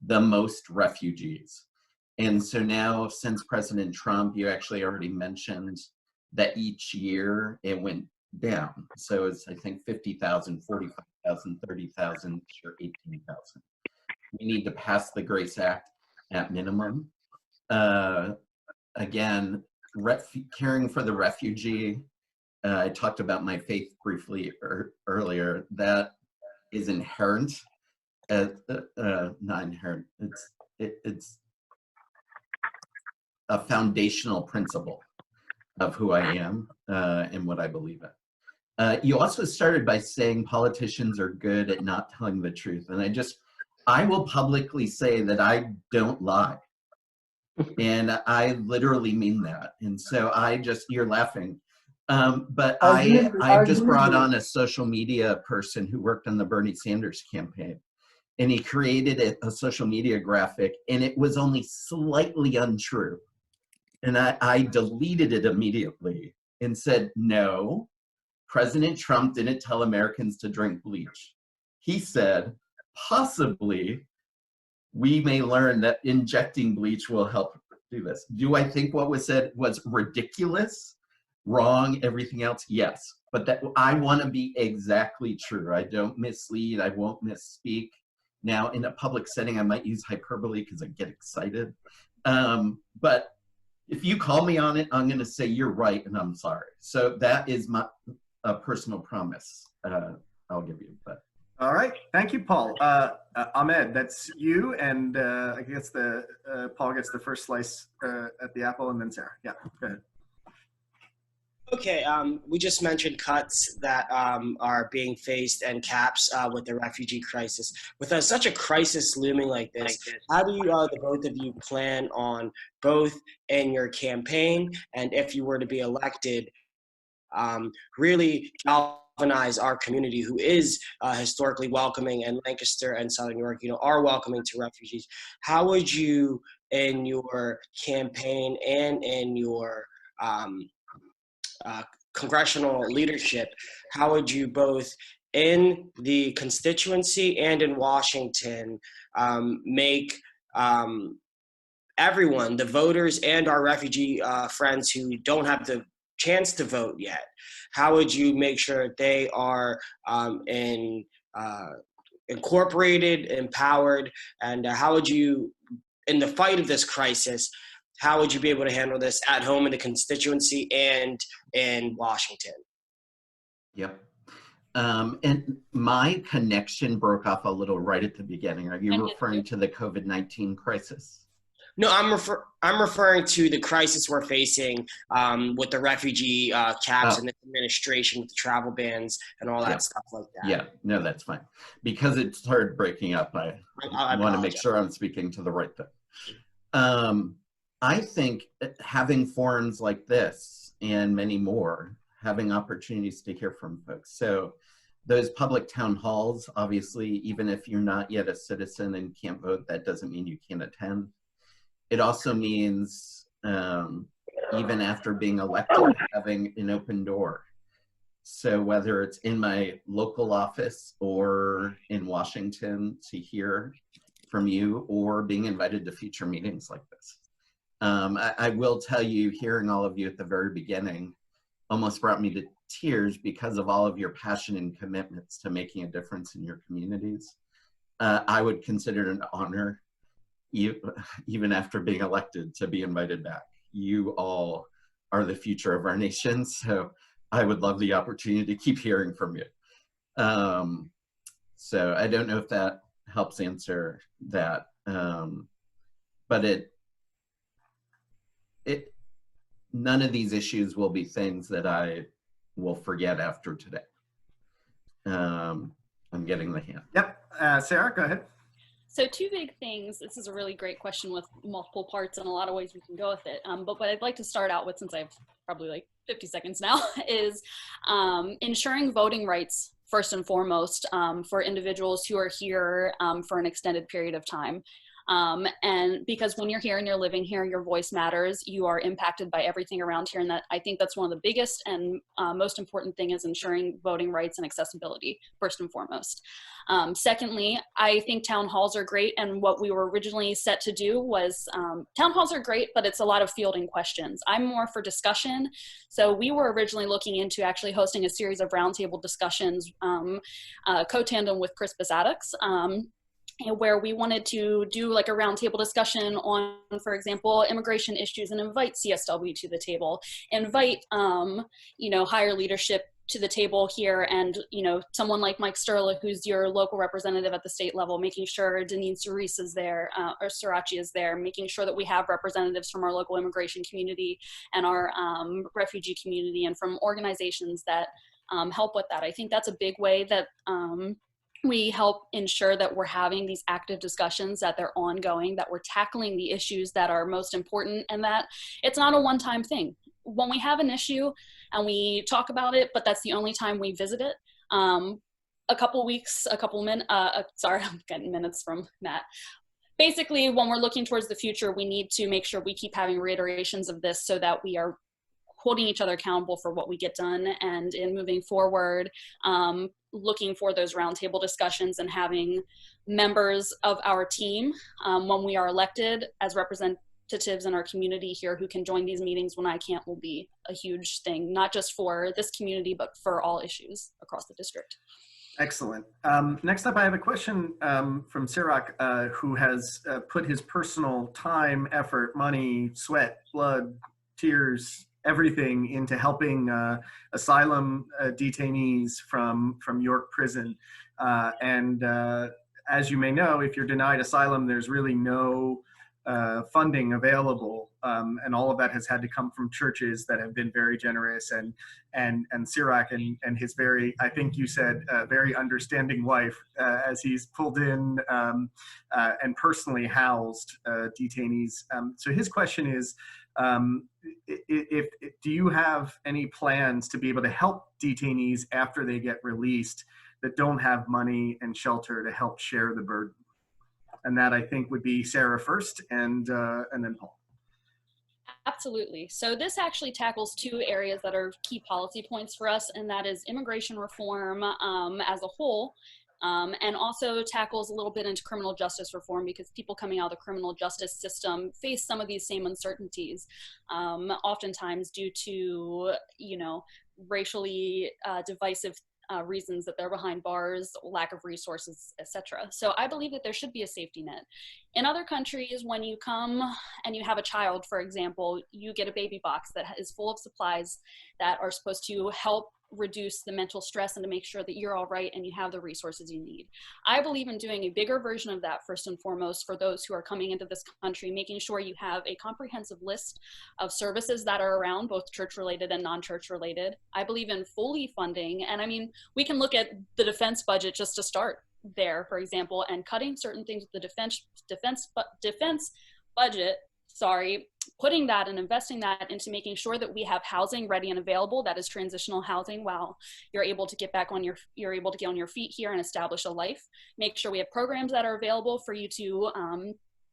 the most refugees. And so now, since President Trump, you actually already mentioned that each year it went down. So it's, I think, 50,000, 45,000, 30,000, or 18,000. We need to pass the GRACE Act at minimum. Again, caring for the refugee, I talked about my faith briefly earlier. That is inherent. Not inherent. It's a foundational principle of who I am and what I believe in. You also started by saying politicians are good at not telling the truth, and I will publicly say that I don't lie, and I literally mean that. And so you're laughing. But I I've just agree brought with on a social media person who worked on the Bernie Sanders campaign, and he created a social media graphic, and it was only slightly untrue. And I deleted it immediately and said, no, President Trump didn't tell Americans to drink bleach. He said, possibly we may learn that injecting bleach will help do this. Do I think what was said was ridiculous, wrong, everything else? Yes, but that I want to be exactly true. I don't mislead, I won't misspeak. Now in a public setting, I might use hyperbole because I get excited. But if you call me on it, I'm going to say you're right and I'm sorry. So that is my personal promise I'll give you. But All right, thank you, Paul. Ahmed, that's you, and I guess Paul gets the first slice at the apple, and then Sarah. Yeah, go ahead. Okay, we just mentioned cuts that are being faced and caps with the refugee crisis. With such a crisis looming like this, how do you, the both of you, plan on both in your campaign and if you were to be elected, really galvanize our community who is historically welcoming, and Lancaster and Southern New York, are welcoming to refugees? How would you, in your campaign and in your congressional leadership, how would you both in the constituency and in Washington make everyone, the voters and our refugee friends who don't have the chance to vote yet, how would you make sure they are incorporated, empowered, and how would you, in the fight of this crisis, how would you be able to handle this at home in the constituency and in Washington? Yep. And my connection broke off a little right at the beginning. Are you referring to the COVID-19 crisis? No, I'm referring to the crisis we're facing with the refugee caps and the administration with the travel bans and all that stuff like that. Yeah, no, that's fine. Because it started breaking up, I want to make sure I'm speaking to the right thing. I think having forums like this and many more, having opportunities to hear from folks. So those public town halls, obviously, even if you're not yet a citizen and can't vote, that doesn't mean you can't attend. It also means, even after being elected, having an open door. So whether it's in my local office or in Washington to hear from you, or being invited to future meetings like this. I will tell you, hearing all of you at the very beginning almost brought me to tears because of all of your passion and commitments to making a difference in your communities. I would consider it an honor, even after being elected, to be invited back. You all are the future of our nation, so I would love the opportunity to keep hearing from you. So I don't know if that helps answer that, but none of these issues will be things that I will forget after today. I'm getting the hand. Yep, Sarah, go ahead. So two big things. This is a really great question with multiple parts and a lot of ways we can go with it. But what I'd like to start out with, since I have probably like 50 seconds now, is ensuring voting rights first and foremost for individuals who are here for an extended period of time. And because when you're here and you're living here, your voice matters. You are impacted by everything around here. And that, I think that's one of the biggest and most important thing is ensuring voting rights and accessibility first and foremost. Secondly, I think town halls are great. And what we were originally set to do was, town halls are great, but it's a lot of fielding questions. I'm more for discussion. So we were originally looking into actually hosting a series of roundtable discussions, co-tandem with Chris Bazadix, where we wanted to do like a roundtable discussion on, for example, immigration issues, and invite CSW to the table, invite, higher leadership to the table here, and, someone like Mike Sterla, who's your local representative at the state level, making sure Deneen Cerise is there, or Srirachi is there, making sure that we have representatives from our local immigration community and our refugee community, and from organizations that help with that. I think that's a big way that we help ensure that we're having these active discussions, that they're ongoing, that we're tackling the issues that are most important, and that it's not a one-time thing. when we have an issue and we talk about it, but that's the only time we visit it. A couple weeks, sorry, I'm getting minutes from Matt. Basically, when we're looking towards the future, we need to make sure we keep having reiterations of this so that we are holding each other accountable for what we get done, and in moving forward, looking for those roundtable discussions and having members of our team, when we are elected as representatives in our community here, who can join these meetings when I can't, will be a huge thing, not just for this community, but for all issues across the district. Excellent. Next up, I have a question from Sirach, who has put his personal time, effort, money, sweat, blood, tears, everything into helping asylum detainees from York Prison. And as you may know, if you're denied asylum, there's really no funding available, and all of that has had to come from churches that have been very generous, and Sirach and his very, I think you said, very understanding wife, as he's pulled in and personally housed detainees. So his question is, do you have any plans to be able to help detainees after they get released that don't have money and shelter to help share the burden? And that, I think, would be Sarah first, and then Paul. Absolutely. So this actually tackles two areas that are key policy points for us, and that is immigration reform as a whole, and also tackles a little bit into criminal justice reform, because people coming out of the criminal justice system face some of these same uncertainties, oftentimes due to, racially divisive reasons that they're behind bars, lack of resources, etc. So I believe that there should be a safety net. In other countries, when you come and you have a child, for example, you get a baby box that is full of supplies that are supposed to help reduce the mental stress and to make sure that you're all right and you have the resources you need. I believe in doing a bigger version of that, first and foremost, for those who are coming into this country, making sure you have a comprehensive list of services that are around, both church related and non-church related. I believe in fully funding, and I mean, we can look at the defense budget just to start there, for example, and cutting certain things with the defense budget, putting that and investing that into making sure that we have housing ready and available that is transitional housing while you're able to get back on your feet here and establish a life. Make sure we have programs that are available for you to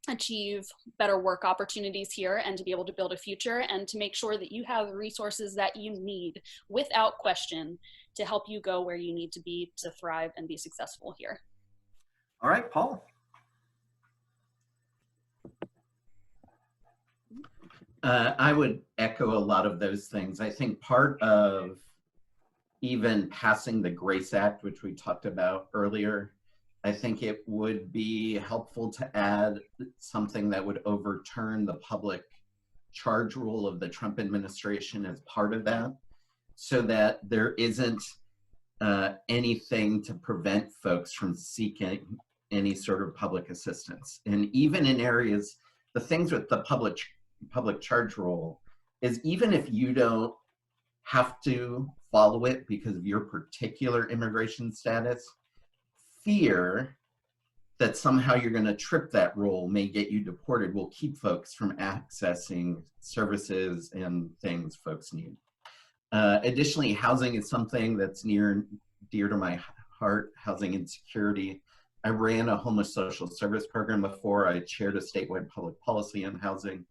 achieve better work opportunities here and to be able to build a future, and to make sure that you have the resources that you need without question to help you go where you need to be to thrive and be successful here. All right, Paul. I would echo a lot of those things. I think part of even passing the GRACE Act, which we talked about earlier, I think it would be helpful to add something that would overturn the public charge rule of the Trump administration as part of that, so that there isn't anything to prevent folks from seeking any sort of public assistance. And even in areas, the things with the public charge rule is, even if you don't have to follow it because of your particular immigration status, fear that somehow you're going to trip that rule may get you deported will keep folks from accessing services and things folks need. Additionally, housing is something that's near and dear to my heart, housing insecurity. I ran a homeless social service program before. I chaired a statewide public policy on housing.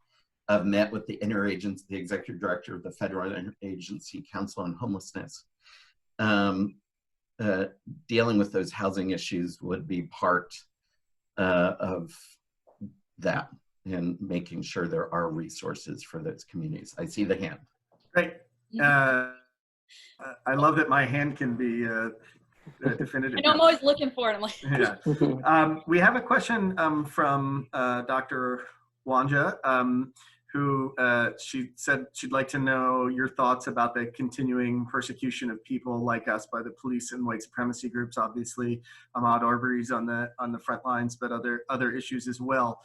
I've met with the the executive director of the Federal Interagency Council on Homelessness. Dealing with those housing issues would be part of that, and making sure there are resources for those communities. I see the hand. Great. I love that my hand can be definitive. I know, I'm always looking for it. I'm like, yeah. We have a question from Dr. Wanja, who she said she'd like to know your thoughts about the continuing persecution of people like us by the police and white supremacy groups. Obviously, Ahmaud Arbery's on the front lines, but other issues as well.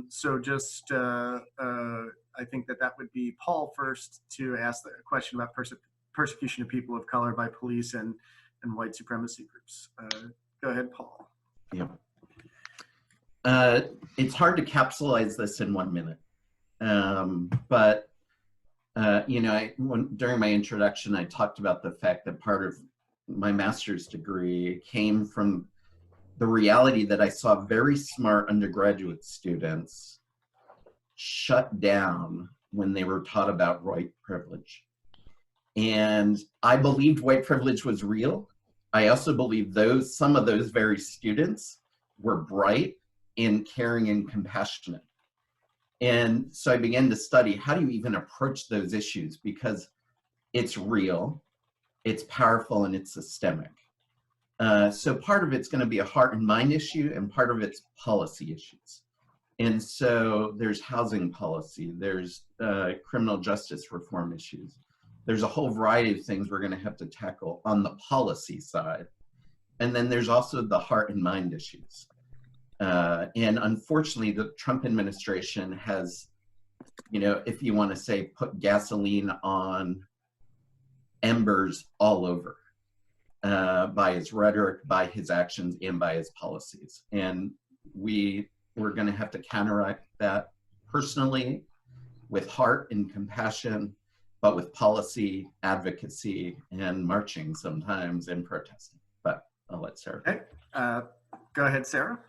So just I think that would be Paul first to ask the question about persecution of people of color by police and white supremacy groups. Go ahead, Paul. Yeah. It's hard to capsulize this in 1 minute. But You know, during my introduction, I talked about the fact that part of my master's degree came from the reality that I saw very smart undergraduate students shut down when they were taught about white privilege. And I believed white privilege was real. I also believed some of those very students were bright and caring and compassionate. And so I began to study, how do you even approach those issues? Because it's real, it's powerful, and it's systemic. So part of it's going to be a heart and mind issue, and part of it's policy issues. And so there's housing policy, there's criminal justice reform issues. There's a whole variety of things we're going to have to tackle on the policy side. And then there's also the heart and mind issues. And unfortunately, the Trump administration has, you know, if you want to say, put gasoline on embers all over by his rhetoric, by his actions, and by his policies. And we're going to have to counteract that personally with heart and compassion, but with policy, advocacy, and marching sometimes and protesting. But I'll let Sarah. Okay, go ahead, Sarah.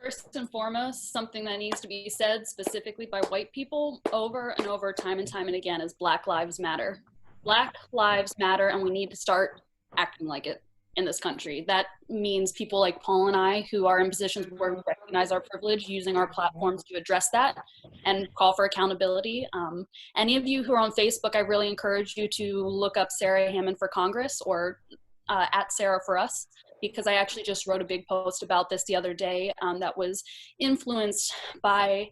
First and foremost, something that needs to be said specifically by white people over and over, time and again, is Black Lives Matter. Black Lives Matter, and we need to start acting like it in this country. That means people like Paul and I, who are in positions where we recognize our privilege, using our platforms to address that and call for accountability. Any of you who are on Facebook, I really encourage you to look up Sarah Hammond for Congress, or at Sarah for Us, because I actually just wrote a big post about this the other day that was influenced by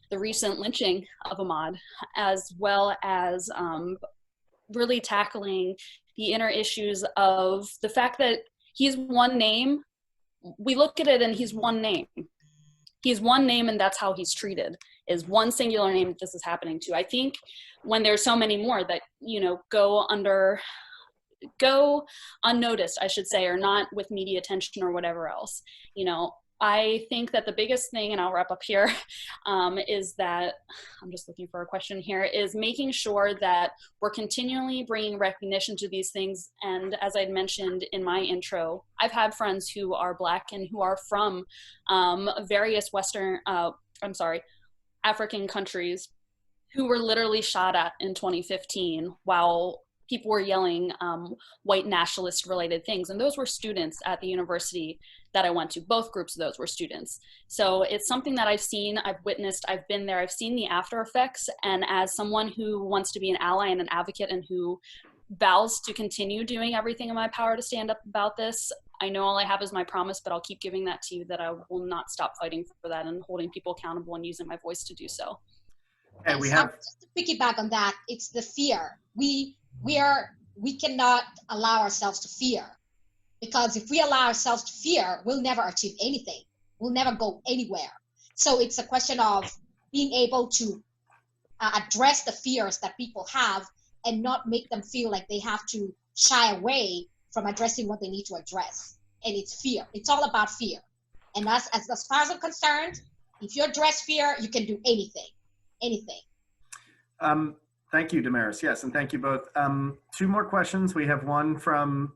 the recent lynching of Ahmaud, as well as really tackling the inner issues of the fact that he's one name. We look at it and he's one name. He's one name, and that's how he's treated, is one singular name that this is happening to. I think when there's so many more that, you know, go unnoticed, I should say, or not with media attention or whatever else. You know, I think that the biggest thing, and I'll wrap up here, is that, I'm just looking for a question here, is making sure that we're continually bringing recognition to these things. And as I'd mentioned in my intro, I've had friends who are Black and who are from various African countries, who were literally shot at in 2015 while people were yelling white nationalist related things. And those were students at the university that I went to. Both groups of those were students. So it's something that I've seen, I've witnessed, I've been there, I've seen the after effects. And as someone who wants to be an ally and an advocate, and who vows to continue doing everything in my power to stand up about this, I know all I have is my promise, but I'll keep giving that to you, that I will not stop fighting for that and holding people accountable and using my voice to do so. And we have, just to piggyback on that, it's the fear. We cannot allow ourselves to fear, because if we allow ourselves to fear, we'll never achieve anything. We'll never go anywhere. So it's a question of being able to address the fears that people have, and not make them feel like they have to shy away from addressing what they need to address. And it's fear. It's all about fear. And as far as I'm concerned, if you address fear, you can do anything. Anything. Thank you, Damaris. Yes, and thank you both. Two more questions. We have one from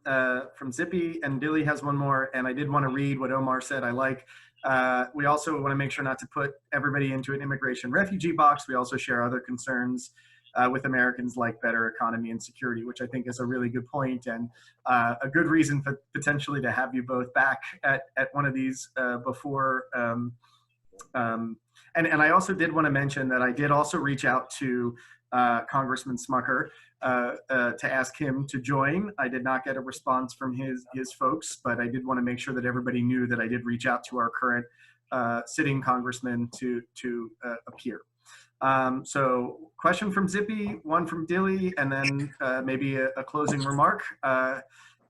Zippy, and Dilly has one more. And I did want to read what Omar said. We also want to make sure not to put everybody into an immigration refugee box. We also share other concerns with Americans, like better economy and security, which I think is a really good point, and a good reason for potentially to have you both back at one of these before. And I also did want to mention that I did also reach out to Congressman Smucker to ask him to join. I did not get a response from his folks, but I did want to make sure that everybody knew that I did reach out to our current sitting congressman to appear. So question from Zippy, one from Dilly, and then maybe a closing remark.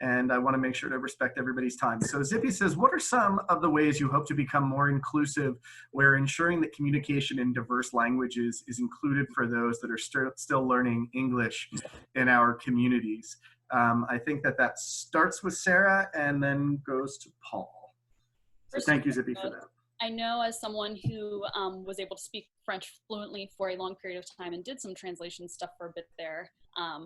And I want to make sure to respect everybody's time. So Zippy says, what are some of the ways you hope to become more inclusive, where ensuring that communication in diverse languages is included for those that are still learning English in our communities? I think that starts with Sarah and then goes to Paul. So thank you, Zippy, for that. I know as someone who was able to speak French fluently for a long period of time and did some translation stuff for a bit there,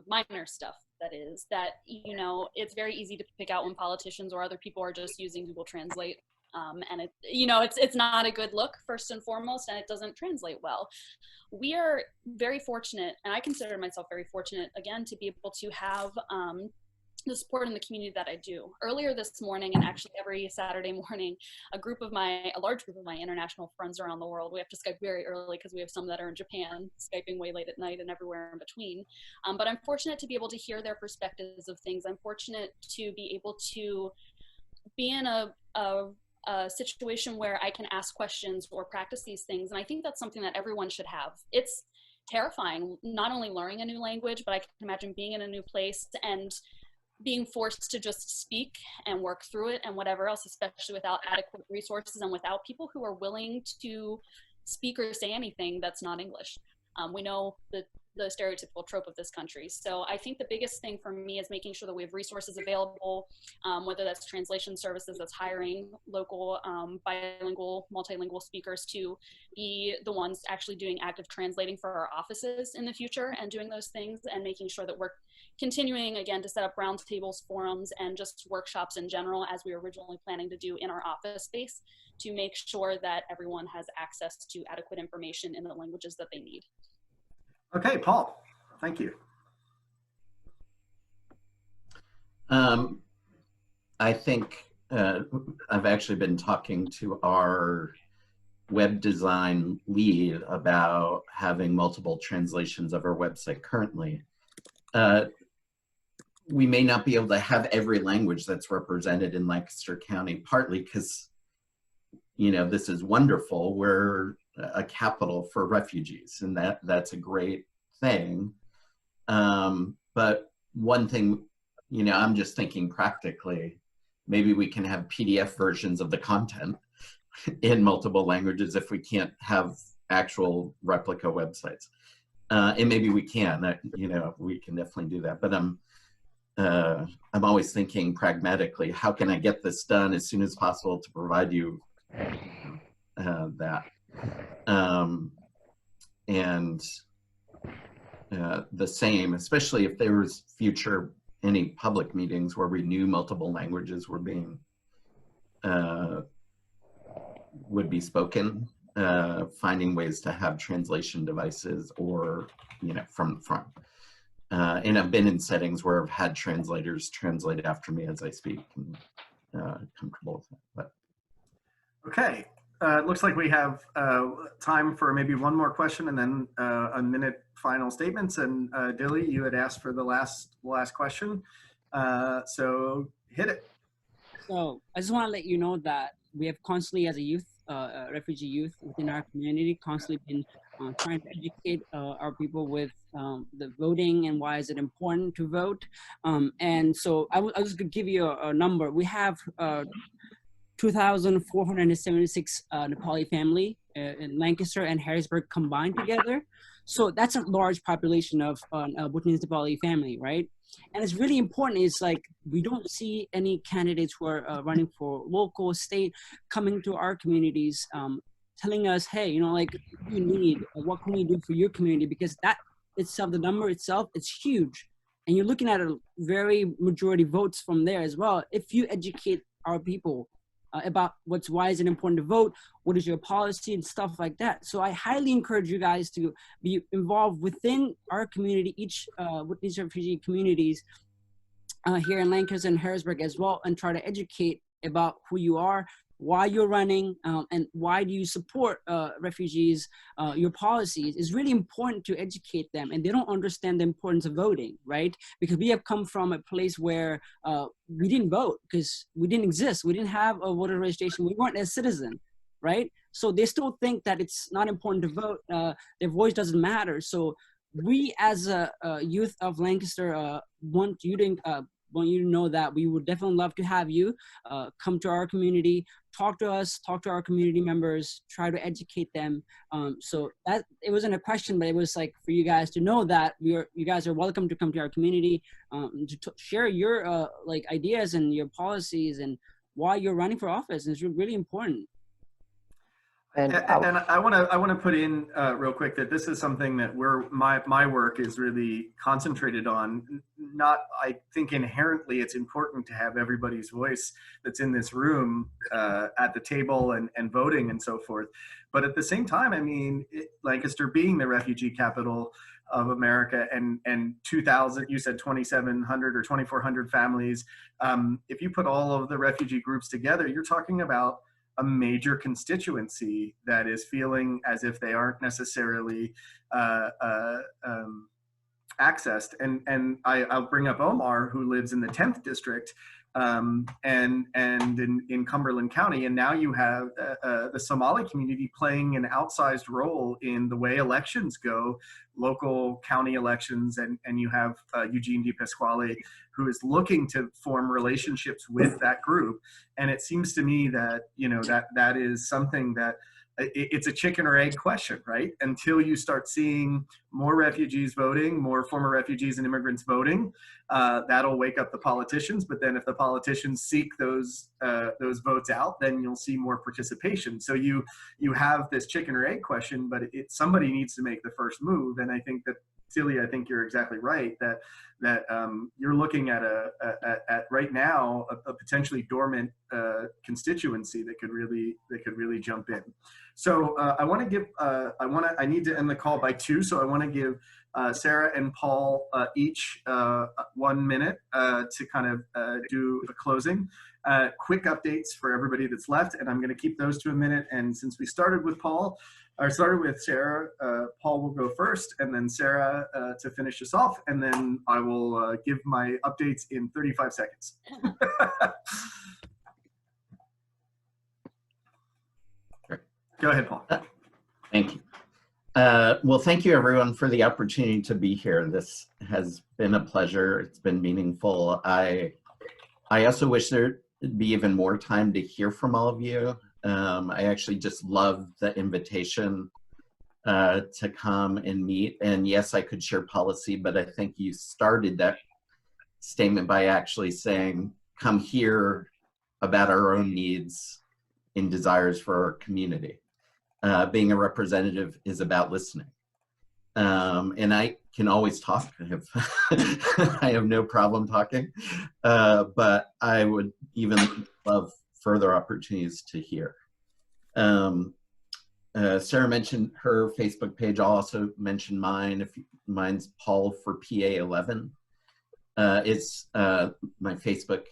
minor stuff that is, that, you know, it's very easy to pick out when politicians or other people are just using Google Translate. And it, you know, it's not a good look, first and foremost, and it doesn't translate well. We are very fortunate, and I consider myself very fortunate, again, to be able to have the support in the community that I do. Earlier this morning, and actually every Saturday morning, a large group of my international friends around the world, we have to Skype very early because we have some that are in Japan, Skyping way late at night and everywhere in between. But I'm fortunate to be able to hear their perspectives of things. I'm fortunate to be able to be in a situation where I can ask questions or practice these things. And I think that's something that everyone should have. It's terrifying, not only learning a new language, but I can imagine being in a new place and being forced to just speak and work through it and whatever else, especially without adequate resources and without people who are willing to speak or say anything that's not English. We know the stereotypical trope of this country. So I think the biggest thing for me is making sure that we have resources available, whether that's translation services, that's hiring local bilingual, multilingual speakers to be the ones actually doing active translating for our offices in the future and doing those things, and making sure that we're continuing, again, to set up roundtables, forums, and just workshops in general, as we were originally planning to do in our office space, to make sure that everyone has access to adequate information in the languages that they need. Okay, Paul, thank you. I think I've actually been talking to our web design lead about having multiple translations of our website currently. We may not be able to have every language that's represented in Lancaster County, partly because, you know, this is wonderful. We're a capital for refugees, and that's a great thing. But one thing, you know, I'm just thinking practically, maybe we can have PDF versions of the content in multiple languages if we can't have actual replica websites. And maybe we can, you know, we can definitely do that. But I'm always thinking pragmatically, how can I get this done as soon as possible to provide you that? And the same, especially if there was future any public meetings where we knew multiple languages were being would be spoken, finding ways to have translation devices, or, you know, from. And I've been in settings where I've had translators translate after me as I speak, and comfortable with that. But. Okay, it looks like we have time for maybe one more question and then a minute final statements. And Dilly, you had asked for the last question, so hit it. So I just want to let you know that we have constantly, as a youth, refugee youth within our community, constantly been trying to educate our people with the voting and why is it important to vote. And so I was going to give you a number. We have 2,476 Nepali family in Lancaster and Harrisburg combined together. So that's a large population of Bhutanese Nepali family, right? And it's really important. It's like we don't see any candidates who are running for local, state, coming to our communities, telling us, hey, you know, like, you need, what can we do for your community? Because that itself, the number itself, it's huge. And you're looking at a very majority votes from there as well. If you educate our people about why is it important to vote, what is your policy and stuff like that. So I highly encourage you guys to be involved within our community, with these refugee communities here in Lancaster and Harrisburg as well, and try to educate about who you are, why you're running, and why do you support refugees, your policies. Is really important to educate them, and they don't understand the importance of voting, right? Because we have come from a place where we didn't vote because we didn't exist. We didn't have a voter registration. We weren't a citizen, right? So they still think that it's not important to vote. Their voice doesn't matter. So we as a youth of Lancaster want you to know that we would definitely love to have you come to our community, talk to us, talk to our community members, try to educate them. So that, it wasn't a question, but it was like for you guys to know that you guys are welcome to come to our community, to share your like ideas and your policies and why you're running for office. It's really important. And And I want to put in real quick that this is something that my work is really concentrated on. Not, I think inherently it's important to have everybody's voice that's in this room at the table and voting and so forth. But at the same time, I mean, Lancaster being the refugee capital of America and 2,000, you said 2,700 or 2,400 families. If you put all of the refugee groups together, you're talking about a major constituency that is feeling as if they aren't necessarily accessed. And I'll bring up Omar, who lives in the 10th district and in Cumberland County. And now you have the Somali community playing an outsized role in the way elections go, local county elections. And you have Eugene De Pasquale, who is looking to form relationships with that group. And it seems to me that, you know, that is something that it's a chicken or egg question, right? Until you start seeing more refugees voting, more former refugees and immigrants voting, that'll wake up the politicians. But then if the politicians seek those votes out, then you'll see more participation. So you have this chicken or egg question, but somebody needs to make the first move. And I think that, Celia, I think you're exactly right that you're looking at at right now a potentially dormant constituency that could really jump in. So I need to end the call by 2. So I want to give Sarah and Paul each 1 minute to kind of do a closing. Quick updates for everybody that's left, and I'm going to keep those to a minute. And since we started with Sarah, Paul will go first, and then Sarah to finish us off, and then I will give my updates in 35 seconds. Go ahead, Paul. Thank you. Well, thank you everyone for the opportunity to be here. This has been a pleasure. It's been meaningful. I also wish there'd be even more time to hear from all of you. I actually just love the invitation to come and meet. And yes, I could share policy, but I think you started that statement by actually saying, come hear about our own needs and desires for our community. Being a representative is about listening. And I can always talk. I have no problem talking, but I would even love further opportunities to hear. Sarah mentioned her Facebook page. I'll also mention mine. Mine's Paul for PA11. It's my Facebook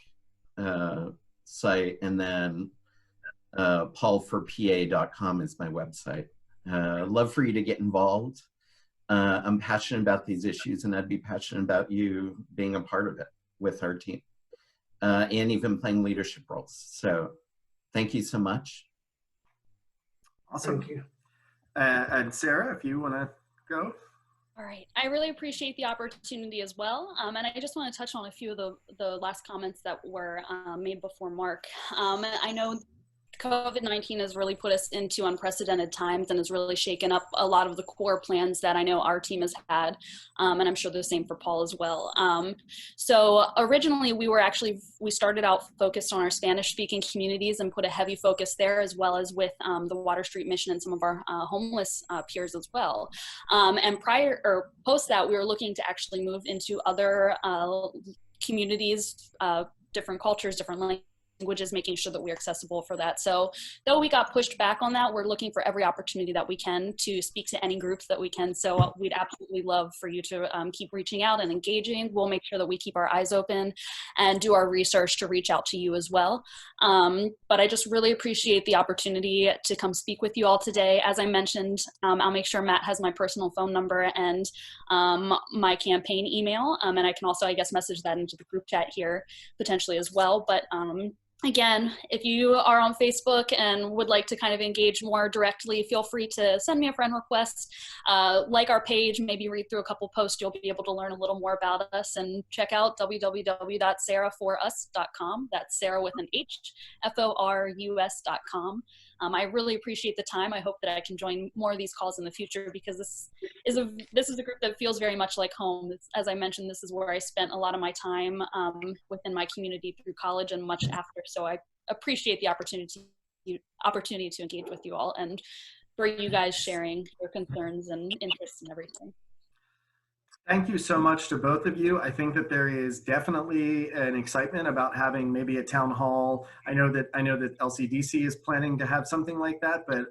site, and then paulforpa.com is my website. Love for you to get involved. I'm passionate about these issues, and I'd be passionate about you being a part of it with our team, and even playing leadership roles. So thank you so much. Awesome. Thank you. And Sarah, if you want to go. All right. I really appreciate the opportunity as well. And I just want to touch on a few of the last comments that were made before Mark. I know COVID-19 has really put us into unprecedented times and has really shaken up a lot of the core plans that I know our team has had. And I'm sure the same for Paul as well. So originally we started out focused on our Spanish speaking communities and put a heavy focus there, as well as with the Water Street Mission and some of our homeless peers as well. And post that, we were looking to actually move into other communities, different cultures, different languages, making sure that we're accessible for that. So though we got pushed back on that, we're looking for every opportunity that we can to speak to any groups that we can. So we'd absolutely love for you to keep reaching out and engaging. We'll make sure that we keep our eyes open and do our research to reach out to you as well. But I just really appreciate the opportunity to come speak with you all today. As I mentioned, I'll make sure Matt has my personal phone number and my campaign email. And I can also, I guess, message that into the group chat here potentially as well. But again, if you are on Facebook and would like to kind of engage more directly, feel free to send me a friend request, like our page, maybe read through a couple posts. You'll be able to learn a little more about us, and check out www.sarahforus.com. That's Sarah with an H, FORUS.com. I really appreciate the time. I hope that I can join more of these calls in the future, because this is a group that feels very much like home. As I mentioned, this is where I spent a lot of my time within my community through college and much after. So I appreciate the opportunity opportunity to engage with you all and for you guys sharing your concerns and interests and everything. Thank you so much to both of you. I think that there is definitely an excitement about having maybe a town hall. I know that LCDC is planning to have something like that, but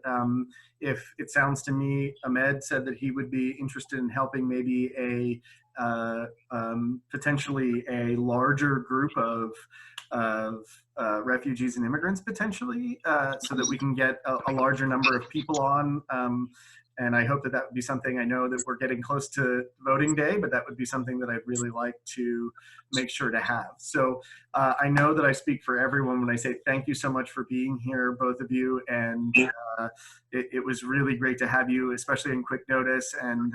if it sounds to me, Ahmed said that he would be interested in helping maybe potentially a larger group of refugees and immigrants potentially, so that we can get a larger number of people on. And I hope that that would be something. I know that we're getting close to voting day, but that would be something that I'd really like to make sure to have. So I know that I speak for everyone when I say thank you so much for being here, both of you. And it was really great to have you, especially in quick notice. And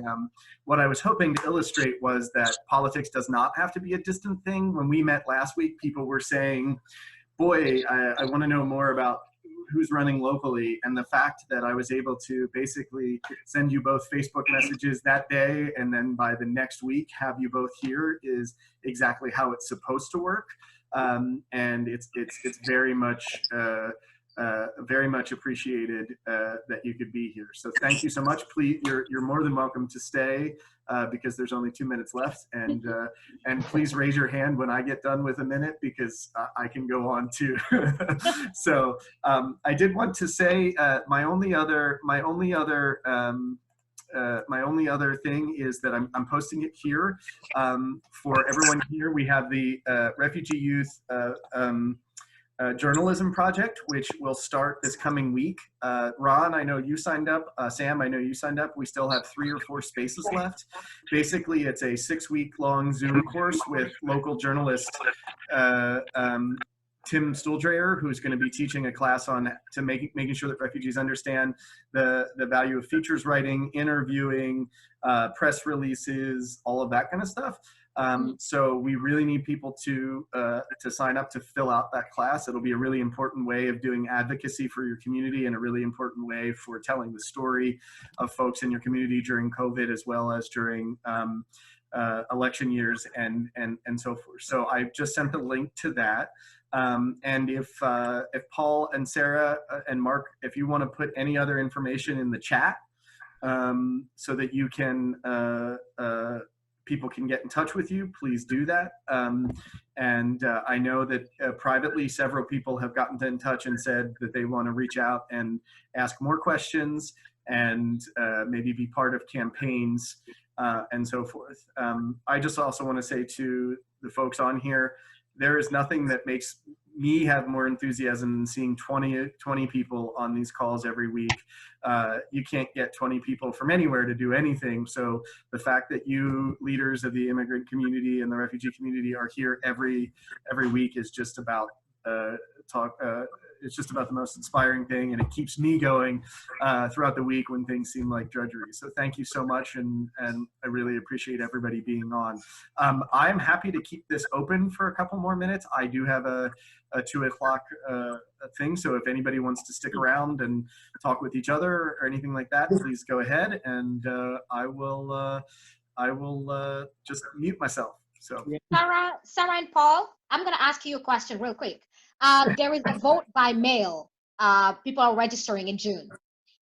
what I was hoping to illustrate was that politics does not have to be a distant thing. When we met last week, people were saying, boy, I want to know more about who's running locally, and the fact that I was able to basically send you both Facebook messages that day and then by the next week have you both here is exactly how it's supposed to work. And it's very much appreciated that you could be here. So thank you so much. Please, you're more than welcome to stay because there's only 2 minutes left. And please raise your hand when I get done with a minute because I can go on too. So I did want to say my only other thing is that I'm posting it here for everyone here. We have the Refugee Youth Journalism Project, which will start this coming week. Ron, I know you signed up. Sam, I know you signed up. We still have 3 or 4 spaces left. Basically, it's a 6-week-long Zoom course with local journalist Tim Stuhldreher, who's going to be teaching a class on making sure that refugees understand the value of features writing, interviewing, press releases, all of that kind of stuff. So we really need people to sign up to fill out that class. It'll be a really important way of doing advocacy for your community and a really important way for telling the story of folks in your community during COVID as well as during election years and so forth. So I just sent the link to that. And if Paul and Sarah and Mark, if you want to put any other information in the chat so that you can people can get in touch with you, please do that. And I know that privately several people have gotten in touch and said that they want to reach out and ask more questions and maybe be part of campaigns and so forth. I just also want to say to the folks on here, there is nothing that makes me have more enthusiasm than seeing 20 people on these calls every week. You can't get 20 people from anywhere to do anything. So the fact that you leaders of the immigrant community and the refugee community are here every week is just about it's just about the most inspiring thing, and it keeps me going throughout the week when things seem like drudgery. So thank you so much, and I really appreciate everybody being on. I'm happy to keep this open for a couple more minutes. I do have a 2 o'clock thing, so if anybody wants to stick around and talk with each other or anything like that, please go ahead, and I will just mute myself. So Sarah and Paul, I'm gonna ask you a question real quick. There is a vote by mail. People are registering in June.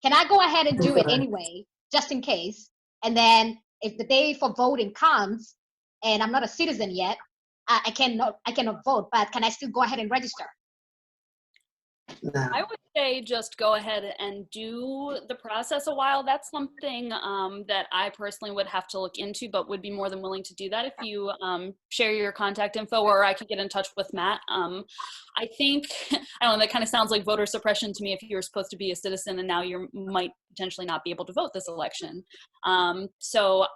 Can I go ahead and do it anyway, just in case? And then if the day for voting comes and I'm not a citizen yet, I cannot vote, but can I still go ahead and register? I would say just go ahead and do the process a while. That's something that I personally would have to look into, but would be more than willing to do that if you share your contact info, or I could get in touch with Matt. I think, I don't know, that kind of sounds like voter suppression to me if you were supposed to be a citizen and now you might potentially not be able to vote this election. So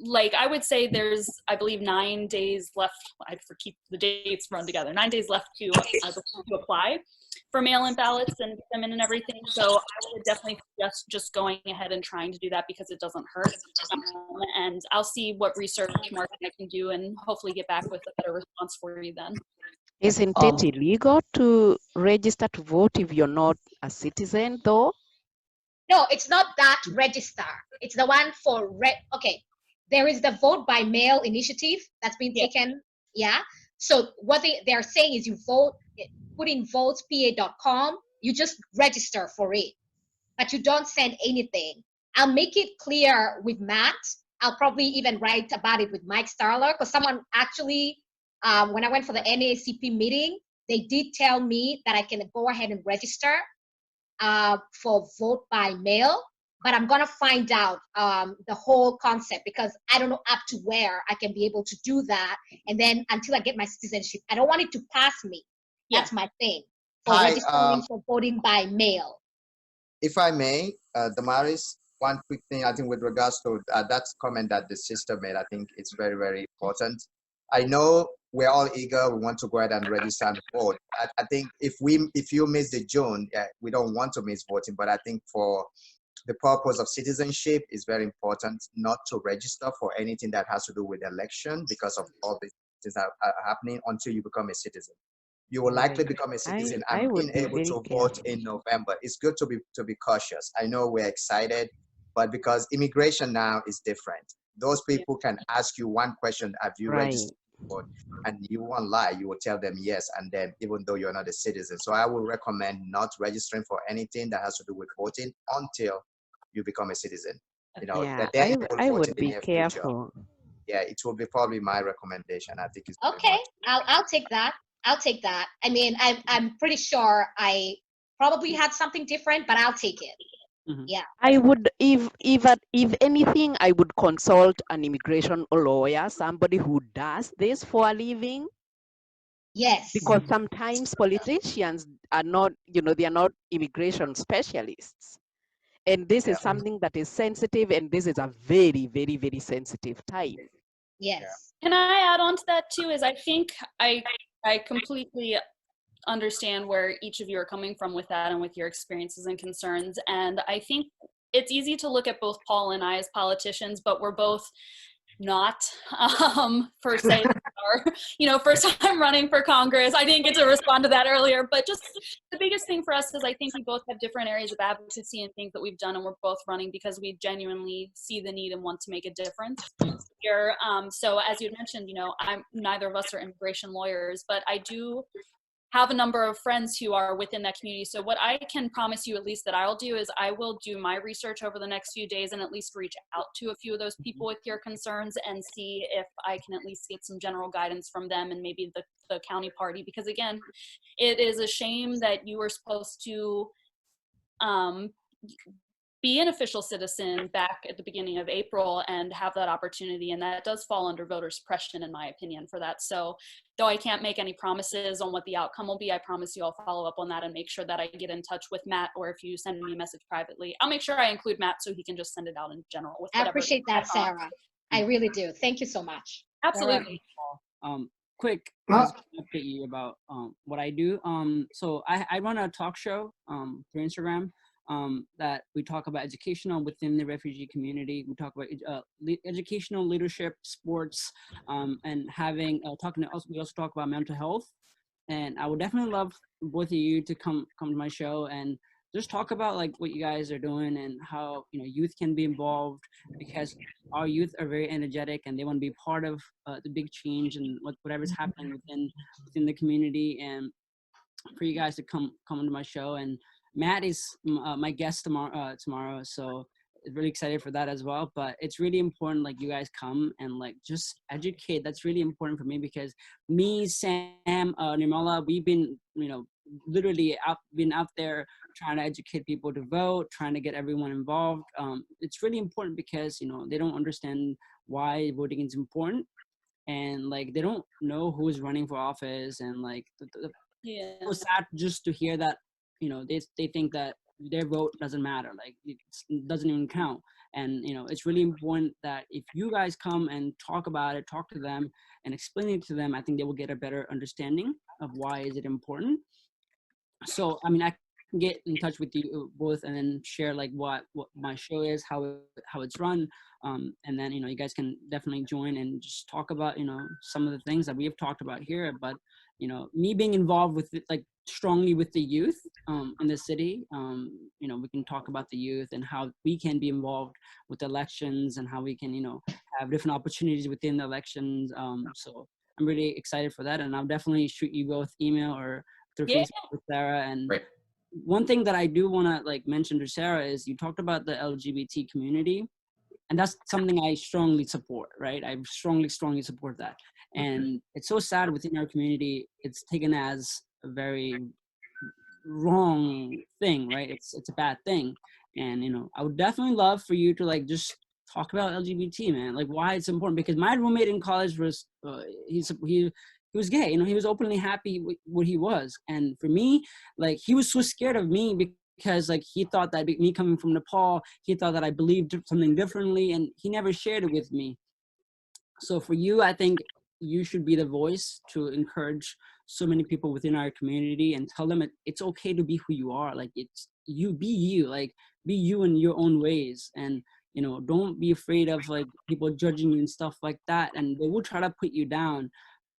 like I would say there's, I believe, 9 days left. I keep the dates run together. 9 days left to apply for mail-in ballots and get them in and everything. So I would definitely suggest just going ahead and trying to do that because it doesn't hurt. And I'll see what research marketing I can do and hopefully get back with a better response for you then. Isn't it illegal to register to vote if you're not a citizen though? No, it's not that register. It's the one for okay. There is the vote by mail initiative that's been taken. Yeah. So what they're saying is you vote, put in votespa.com You just register for it, but you don't send anything. I'll make it clear with Matt. I'll probably even write about it with Mike Starler, because someone actually, when I went for the NAACP meeting, they did tell me that I can go ahead and register for vote by mail, but I'm gonna find out the whole concept, because I don't know up to where I can be able to do that. And then until I get my citizenship, I don't want it to pass me. That's my thing for Hi, registering for voting by mail. if I may, Damaris, one quick thing, I think with regards to that comment that the sister made, I think it's very, very important. I know we're all eager, we want to go ahead and register and vote. I think if you miss the June, we don't want to miss voting, but I think for the purpose of citizenship, it's very important not to register for anything that has to do with election, because of all the things that are happening until you become a citizen. You will likely become a citizen I and would being be able very to careful. vote in November. It's good to be cautious. I know we're excited, but because immigration now is different, those people can ask you one question: have you Right. registered to vote? And you won't lie, you will tell them yes, and then even though you're not a citizen. So I would recommend not registering for anything that has to do with voting until you become a citizen. You know, Yeah, then you will I vote in would the be near future. careful. Yeah, it will be probably my recommendation. I think it's very Okay, much. I'll take that. I'll take that. I mean, I'm pretty sure I probably had something different, but I'll take it. Mhm. Yeah. I would, if anything, I would consult an immigration lawyer, somebody who does this for a living, Yes. because sometimes politicians are not, they are not immigration specialists. And this Yeah. is something that is sensitive, and this is a very, very, very sensitive time. Yes. Can I add on to that too? Is I think I completely understand where each of you are coming from with that and with your experiences and concerns. And I think it's easy to look at both Paul and I as politicians, but we're both not per se our, first time running for Congress. I didn't get to respond to that earlier, but just the biggest thing for us is I think we both have different areas of advocacy and things that we've done, and we're both running because we genuinely see the need and want to make a difference here. So as you had mentioned, neither of us are immigration lawyers, but I do have a number of friends who are within that community. So what I can promise you, at least that I'll do, is I will do my research over the next few days and at least reach out to a few of those people with your concerns and see if I can at least get some general guidance from them and maybe the county party. Because again, it is a shame that you were supposed to be an official citizen back at the beginning of April and have that opportunity. And that does fall under voter suppression, in my opinion, for that. So though I can't make any promises on what the outcome will be, I promise you I'll follow up on that and make sure that I get in touch with Matt, or if you send me a message privately, I'll make sure I include Matt so he can just send it out in general with I whatever. appreciate that, Sarah. I really do. Thank you so much. Absolutely. Quick, I was gonna update you about what I do. So I run a talk show through Instagram that we talk about educational within the refugee community. We talk about educational leadership, sports, and having we also talk about mental health. And I would definitely love both of you to come to my show and just talk about like what you guys are doing and how youth can be involved, because our youth are very energetic and they want to be part of the big change and whatever's happening within the community. And for you guys to come into my show, and Matt is my guest tomorrow, so really excited for that as well. But it's really important, like, you guys come and like just educate. That's really important for me, because me, Sam, Nirmala, we've been literally been out there trying to educate people to vote, trying to get everyone involved. It's really important because they don't understand why voting is important, and like they don't know who's running for office, and like Yeah. it was sad just to hear that they think that their vote doesn't matter, like it doesn't even count. And it's really important that if you guys come and talk about it, talk to them and explain it to them, I think they will get a better understanding of why is it important. So I mean, I can get in touch with you both and then share like what my show is, how it's run, and then you guys can definitely join and just talk about some of the things that we have talked about here. But me being involved with it, like strongly with the youth in the city, we can talk about the youth and how we can be involved with elections and how we can have different opportunities within the elections. So I'm really excited for that, and I'll definitely shoot you both email or through Yeah. Facebook with Sarah, and Great. one thing that I do want to like mention to Sarah is you talked about the LGBT community, and that's something I strongly support, right? I strongly support that. And it's so sad within our community, it's taken as a very wrong thing, right? It's a bad thing. And, you know, I would definitely love for you to like just talk about LGBT, man, like why it's important. Because my roommate in college was, he was gay, you know, he was openly happy with what he was. And for me, like, he was so scared of me because like he thought that me coming from Nepal, he thought that I believed something differently, and he never shared it with me. So for you, I think you should be the voice to encourage so many people within our community and tell them it's okay to be who you are. Like, it's you, be you, like be you in your own ways. And, you know, don't be afraid of like people judging you and stuff like that. And they will try to put you down,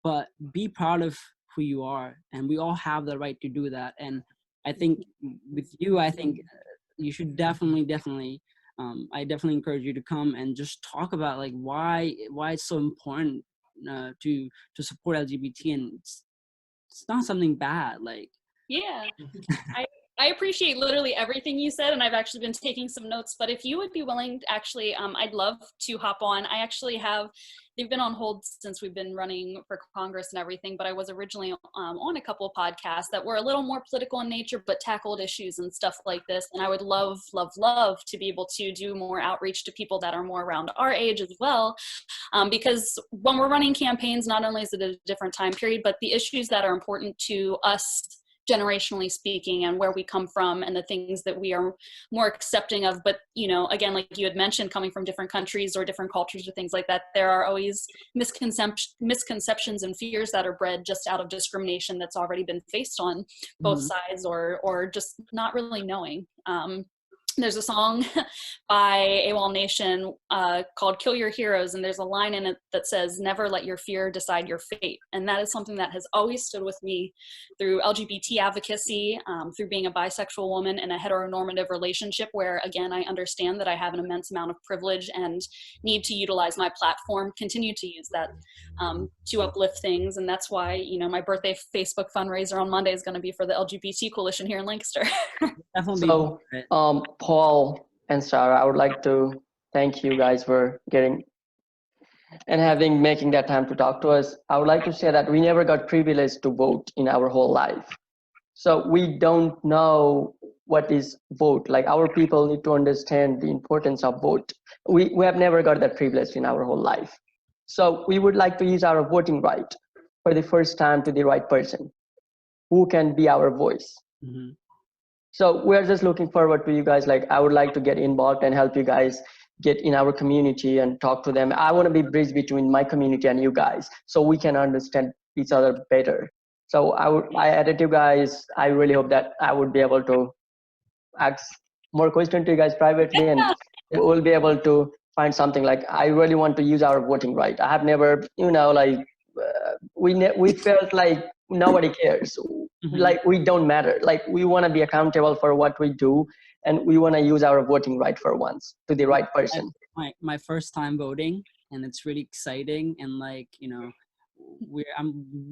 but be proud of who you are. And we all have the right to do that. And I think with you, I think you should definitely I definitely encourage you to come and just talk about like why it's so important to support LGBT, and it's not something bad. Like, Yeah, I appreciate literally everything you said, and I've actually been taking some notes, but if you would be willing, actually, I'd love to hop on. I actually have, they've been on hold since we've been running for Congress and everything, but I was originally on a couple of podcasts that were a little more political in nature, but tackled issues and stuff like this. And I would love to be able to do more outreach to people that are more around our age as well. Because when we're running campaigns, not only is it a different time period, but the issues that are important to us generationally speaking and where we come from and the things that we are more accepting of. But, you know, again, like you had mentioned, coming from different countries or different cultures or things like that, there are always misconceptions and fears that are bred just out of discrimination that's already been faced on both sides, or just not really knowing. There's a song by AWOL Nation called Kill Your Heroes, and there's a line in it that says, never let your fear decide your fate. And that is something that has always stood with me through LGBT advocacy, through being a bisexual woman in a heteronormative relationship where, again, I understand that I have an immense amount of privilege and need to utilize my platform, continue to use that to uplift things. And that's why, you know, my birthday Facebook fundraiser on Monday is going to be for the LGBT coalition here in Lancaster. So, Paul and Sarah, I would like to thank you guys for getting and making that time to talk to us. I would like to say that we never got privileged to vote in our whole life. So we don't know what is vote. Like, our people need to understand the importance of vote. We have never got that privilege in our whole life. So we would like to use our voting right for the first time to the right person who can be our voice. So we're just looking forward to you guys. Like, I would like to get involved and help you guys get in our community and talk to them. I want to be bridge between my community and you guys so we can understand each other better. So I added you guys. I really hope that I would be able to ask more questions to you guys privately, and we'll be able to find something. Like, I really want to use our voting right. I have never, you know, like we felt like nobody cares. Like, we don't matter. Like, we want to be accountable for what we do, and we want to use our voting right for once to the right person. My first time voting, and it's really exciting. And like, you know, we're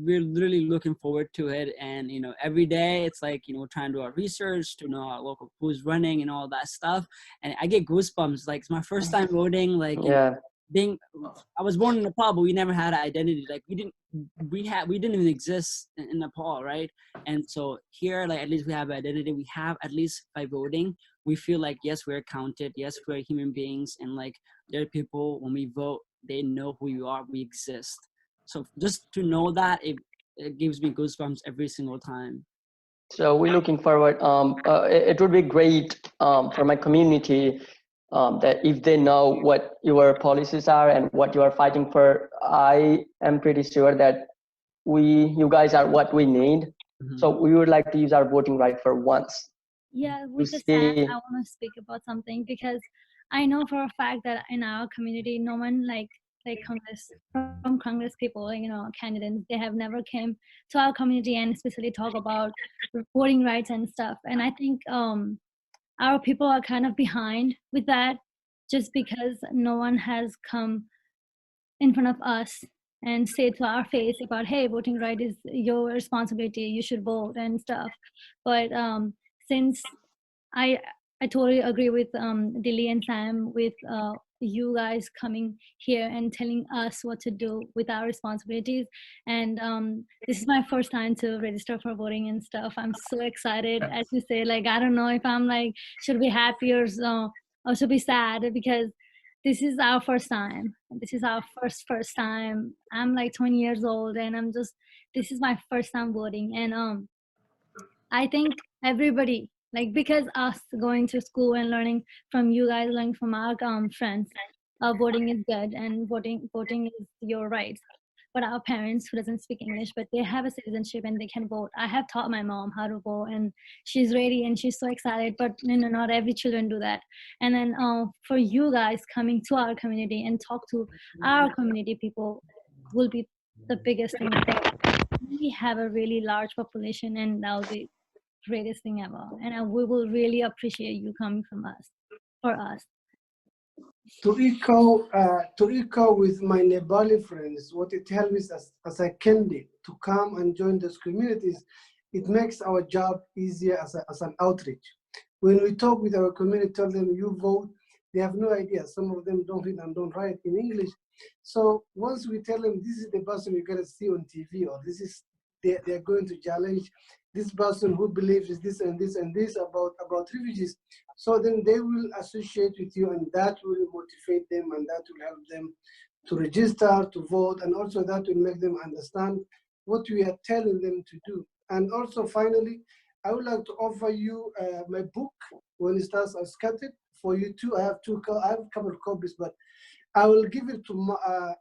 really looking forward to it. And, you know, every day it's like, you know, we're trying to do our research to know our local who's running and all that stuff. And I get goosebumps. Like, it's my first time voting. Like, yeah. I was born in Nepal, but we never had an identity. Like, we didn't even exist in Nepal, right? And so here, like, at least we have identity. We have, at least by voting, we feel like, yes, we're counted. Yes, we're human beings. And like, there are people, when we vote, they know who you are. We exist. So just to know that, it gives me goosebumps every single time. So we're looking forward. It would be great for my community that if they know what your policies are and what you are fighting for. I am pretty sure that you guys are what we need. So we would like to use our voting right for once. Yeah, with the chat, I want to speak about something, because I know for a fact that in our community, no one like Congress people, you know, candidates, they have never came to our community and especially talk about voting rights and stuff. And I think our people are kind of behind with that, just because no one has come in front of us and say to our face about, hey, voting right is your responsibility, you should vote and stuff. But since I totally agree with Dilly and Sam with you guys coming here and telling us what to do with our responsibilities. And this is my first time to register for voting and stuff. I'm so excited. As you say, like, I don't know if I'm like, should be happy or should be sad, because this is our first time. This is our first time. I'm like 20 years old, and this is my first time voting. And I think everybody, like, because us going to school and learning from you guys, learning from our friends, voting is good, and voting is your rights. But our parents who doesn't speak English, but they have a citizenship and they can vote. I have taught my mom how to vote, and she's ready and she's so excited, but not every children do that. And then for you guys coming to our community and talk to our community people will be the biggest thing. We have a really large population, and that'll be greatest thing ever, and we will really appreciate you coming for us. To echo with my Nepali friends, what it helps me as a candidate to come and join those communities, it makes our job easier as an outreach. When we talk with our community, tell them you vote, they have no idea. Some of them don't read and don't write in English. So once we tell them this is the person you're gonna see on TV, or this is they're going to challenge this person who believes this and this and this about refugees. So then they will associate with you, and that will motivate them, and that will help them to register, to vote, and also that will make them understand what we are telling them to do. And also finally, I would like to offer you my book, When It Starts as Scattered, for you too. I have a couple of copies, but I will give it to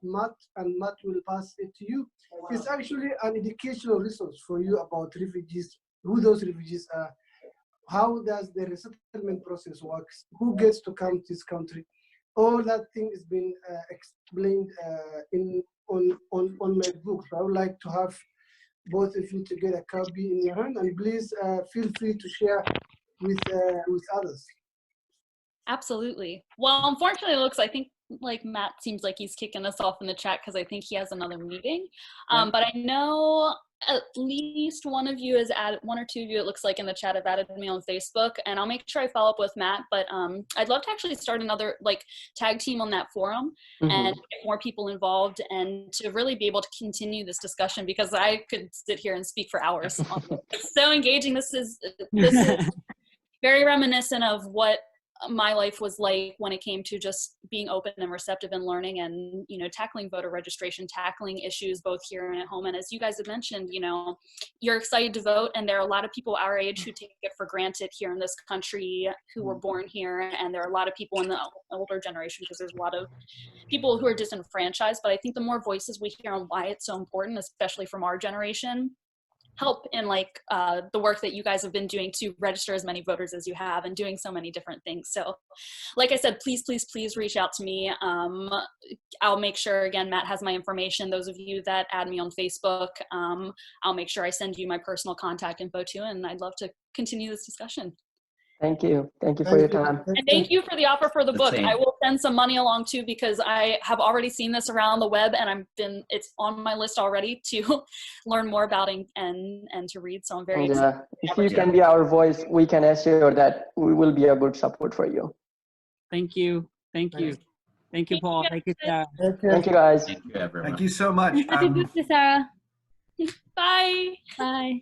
Matt, and Matt will pass it to you. It's actually an educational resource for you about refugees, who those refugees are, how does the resettlement process works, who gets to come to this country. All that thing has been explained on my book. So I would like to have both of you to get a copy in your hand, and please feel free to share with others. Absolutely. Well, unfortunately, I think like Matt seems like he's kicking us off in the chat because I think he has another meeting. But I know at least one or two of you, it looks like in the chat, have added me on Facebook, and I'll make sure I follow up with Matt. But I'd love to actually start another like tag team on that forum and get more people involved, and to really be able to continue this discussion, because I could sit here and speak for hours. It's so engaging. This is very reminiscent of what my life was like when it came to just being open and receptive and learning, and tackling voter registration, tackling issues both here and at home. And as you guys have mentioned, you're excited to vote, and there are a lot of people our age who take it for granted here in this country, who were born here, and there are a lot of people in the older generation, because there's a lot of people who are disenfranchised. But I think the more voices we hear on why it's so important, especially from our generation, help in like the work that you guys have been doing to register as many voters as you have, and doing so many different things. So like I said, please reach out to me. I'll make sure, again, Matt has my information. Those of you that add me on Facebook, I'll make sure I send you my personal contact info too, and I'd love to continue this discussion. Thank you for your time. And thank you for the offer for the book. I will send some money along too, because I have already seen this around the web, and it's on my list already to learn more about and to read. So I'm very excited. If you can be our voice, we can assure that we will be a good support for you. Thank you, Paul. Thank you, Sarah. Thank you, guys. Thank you, everyone. Thank you so much. Happy birthday, Sarah. Bye. Bye.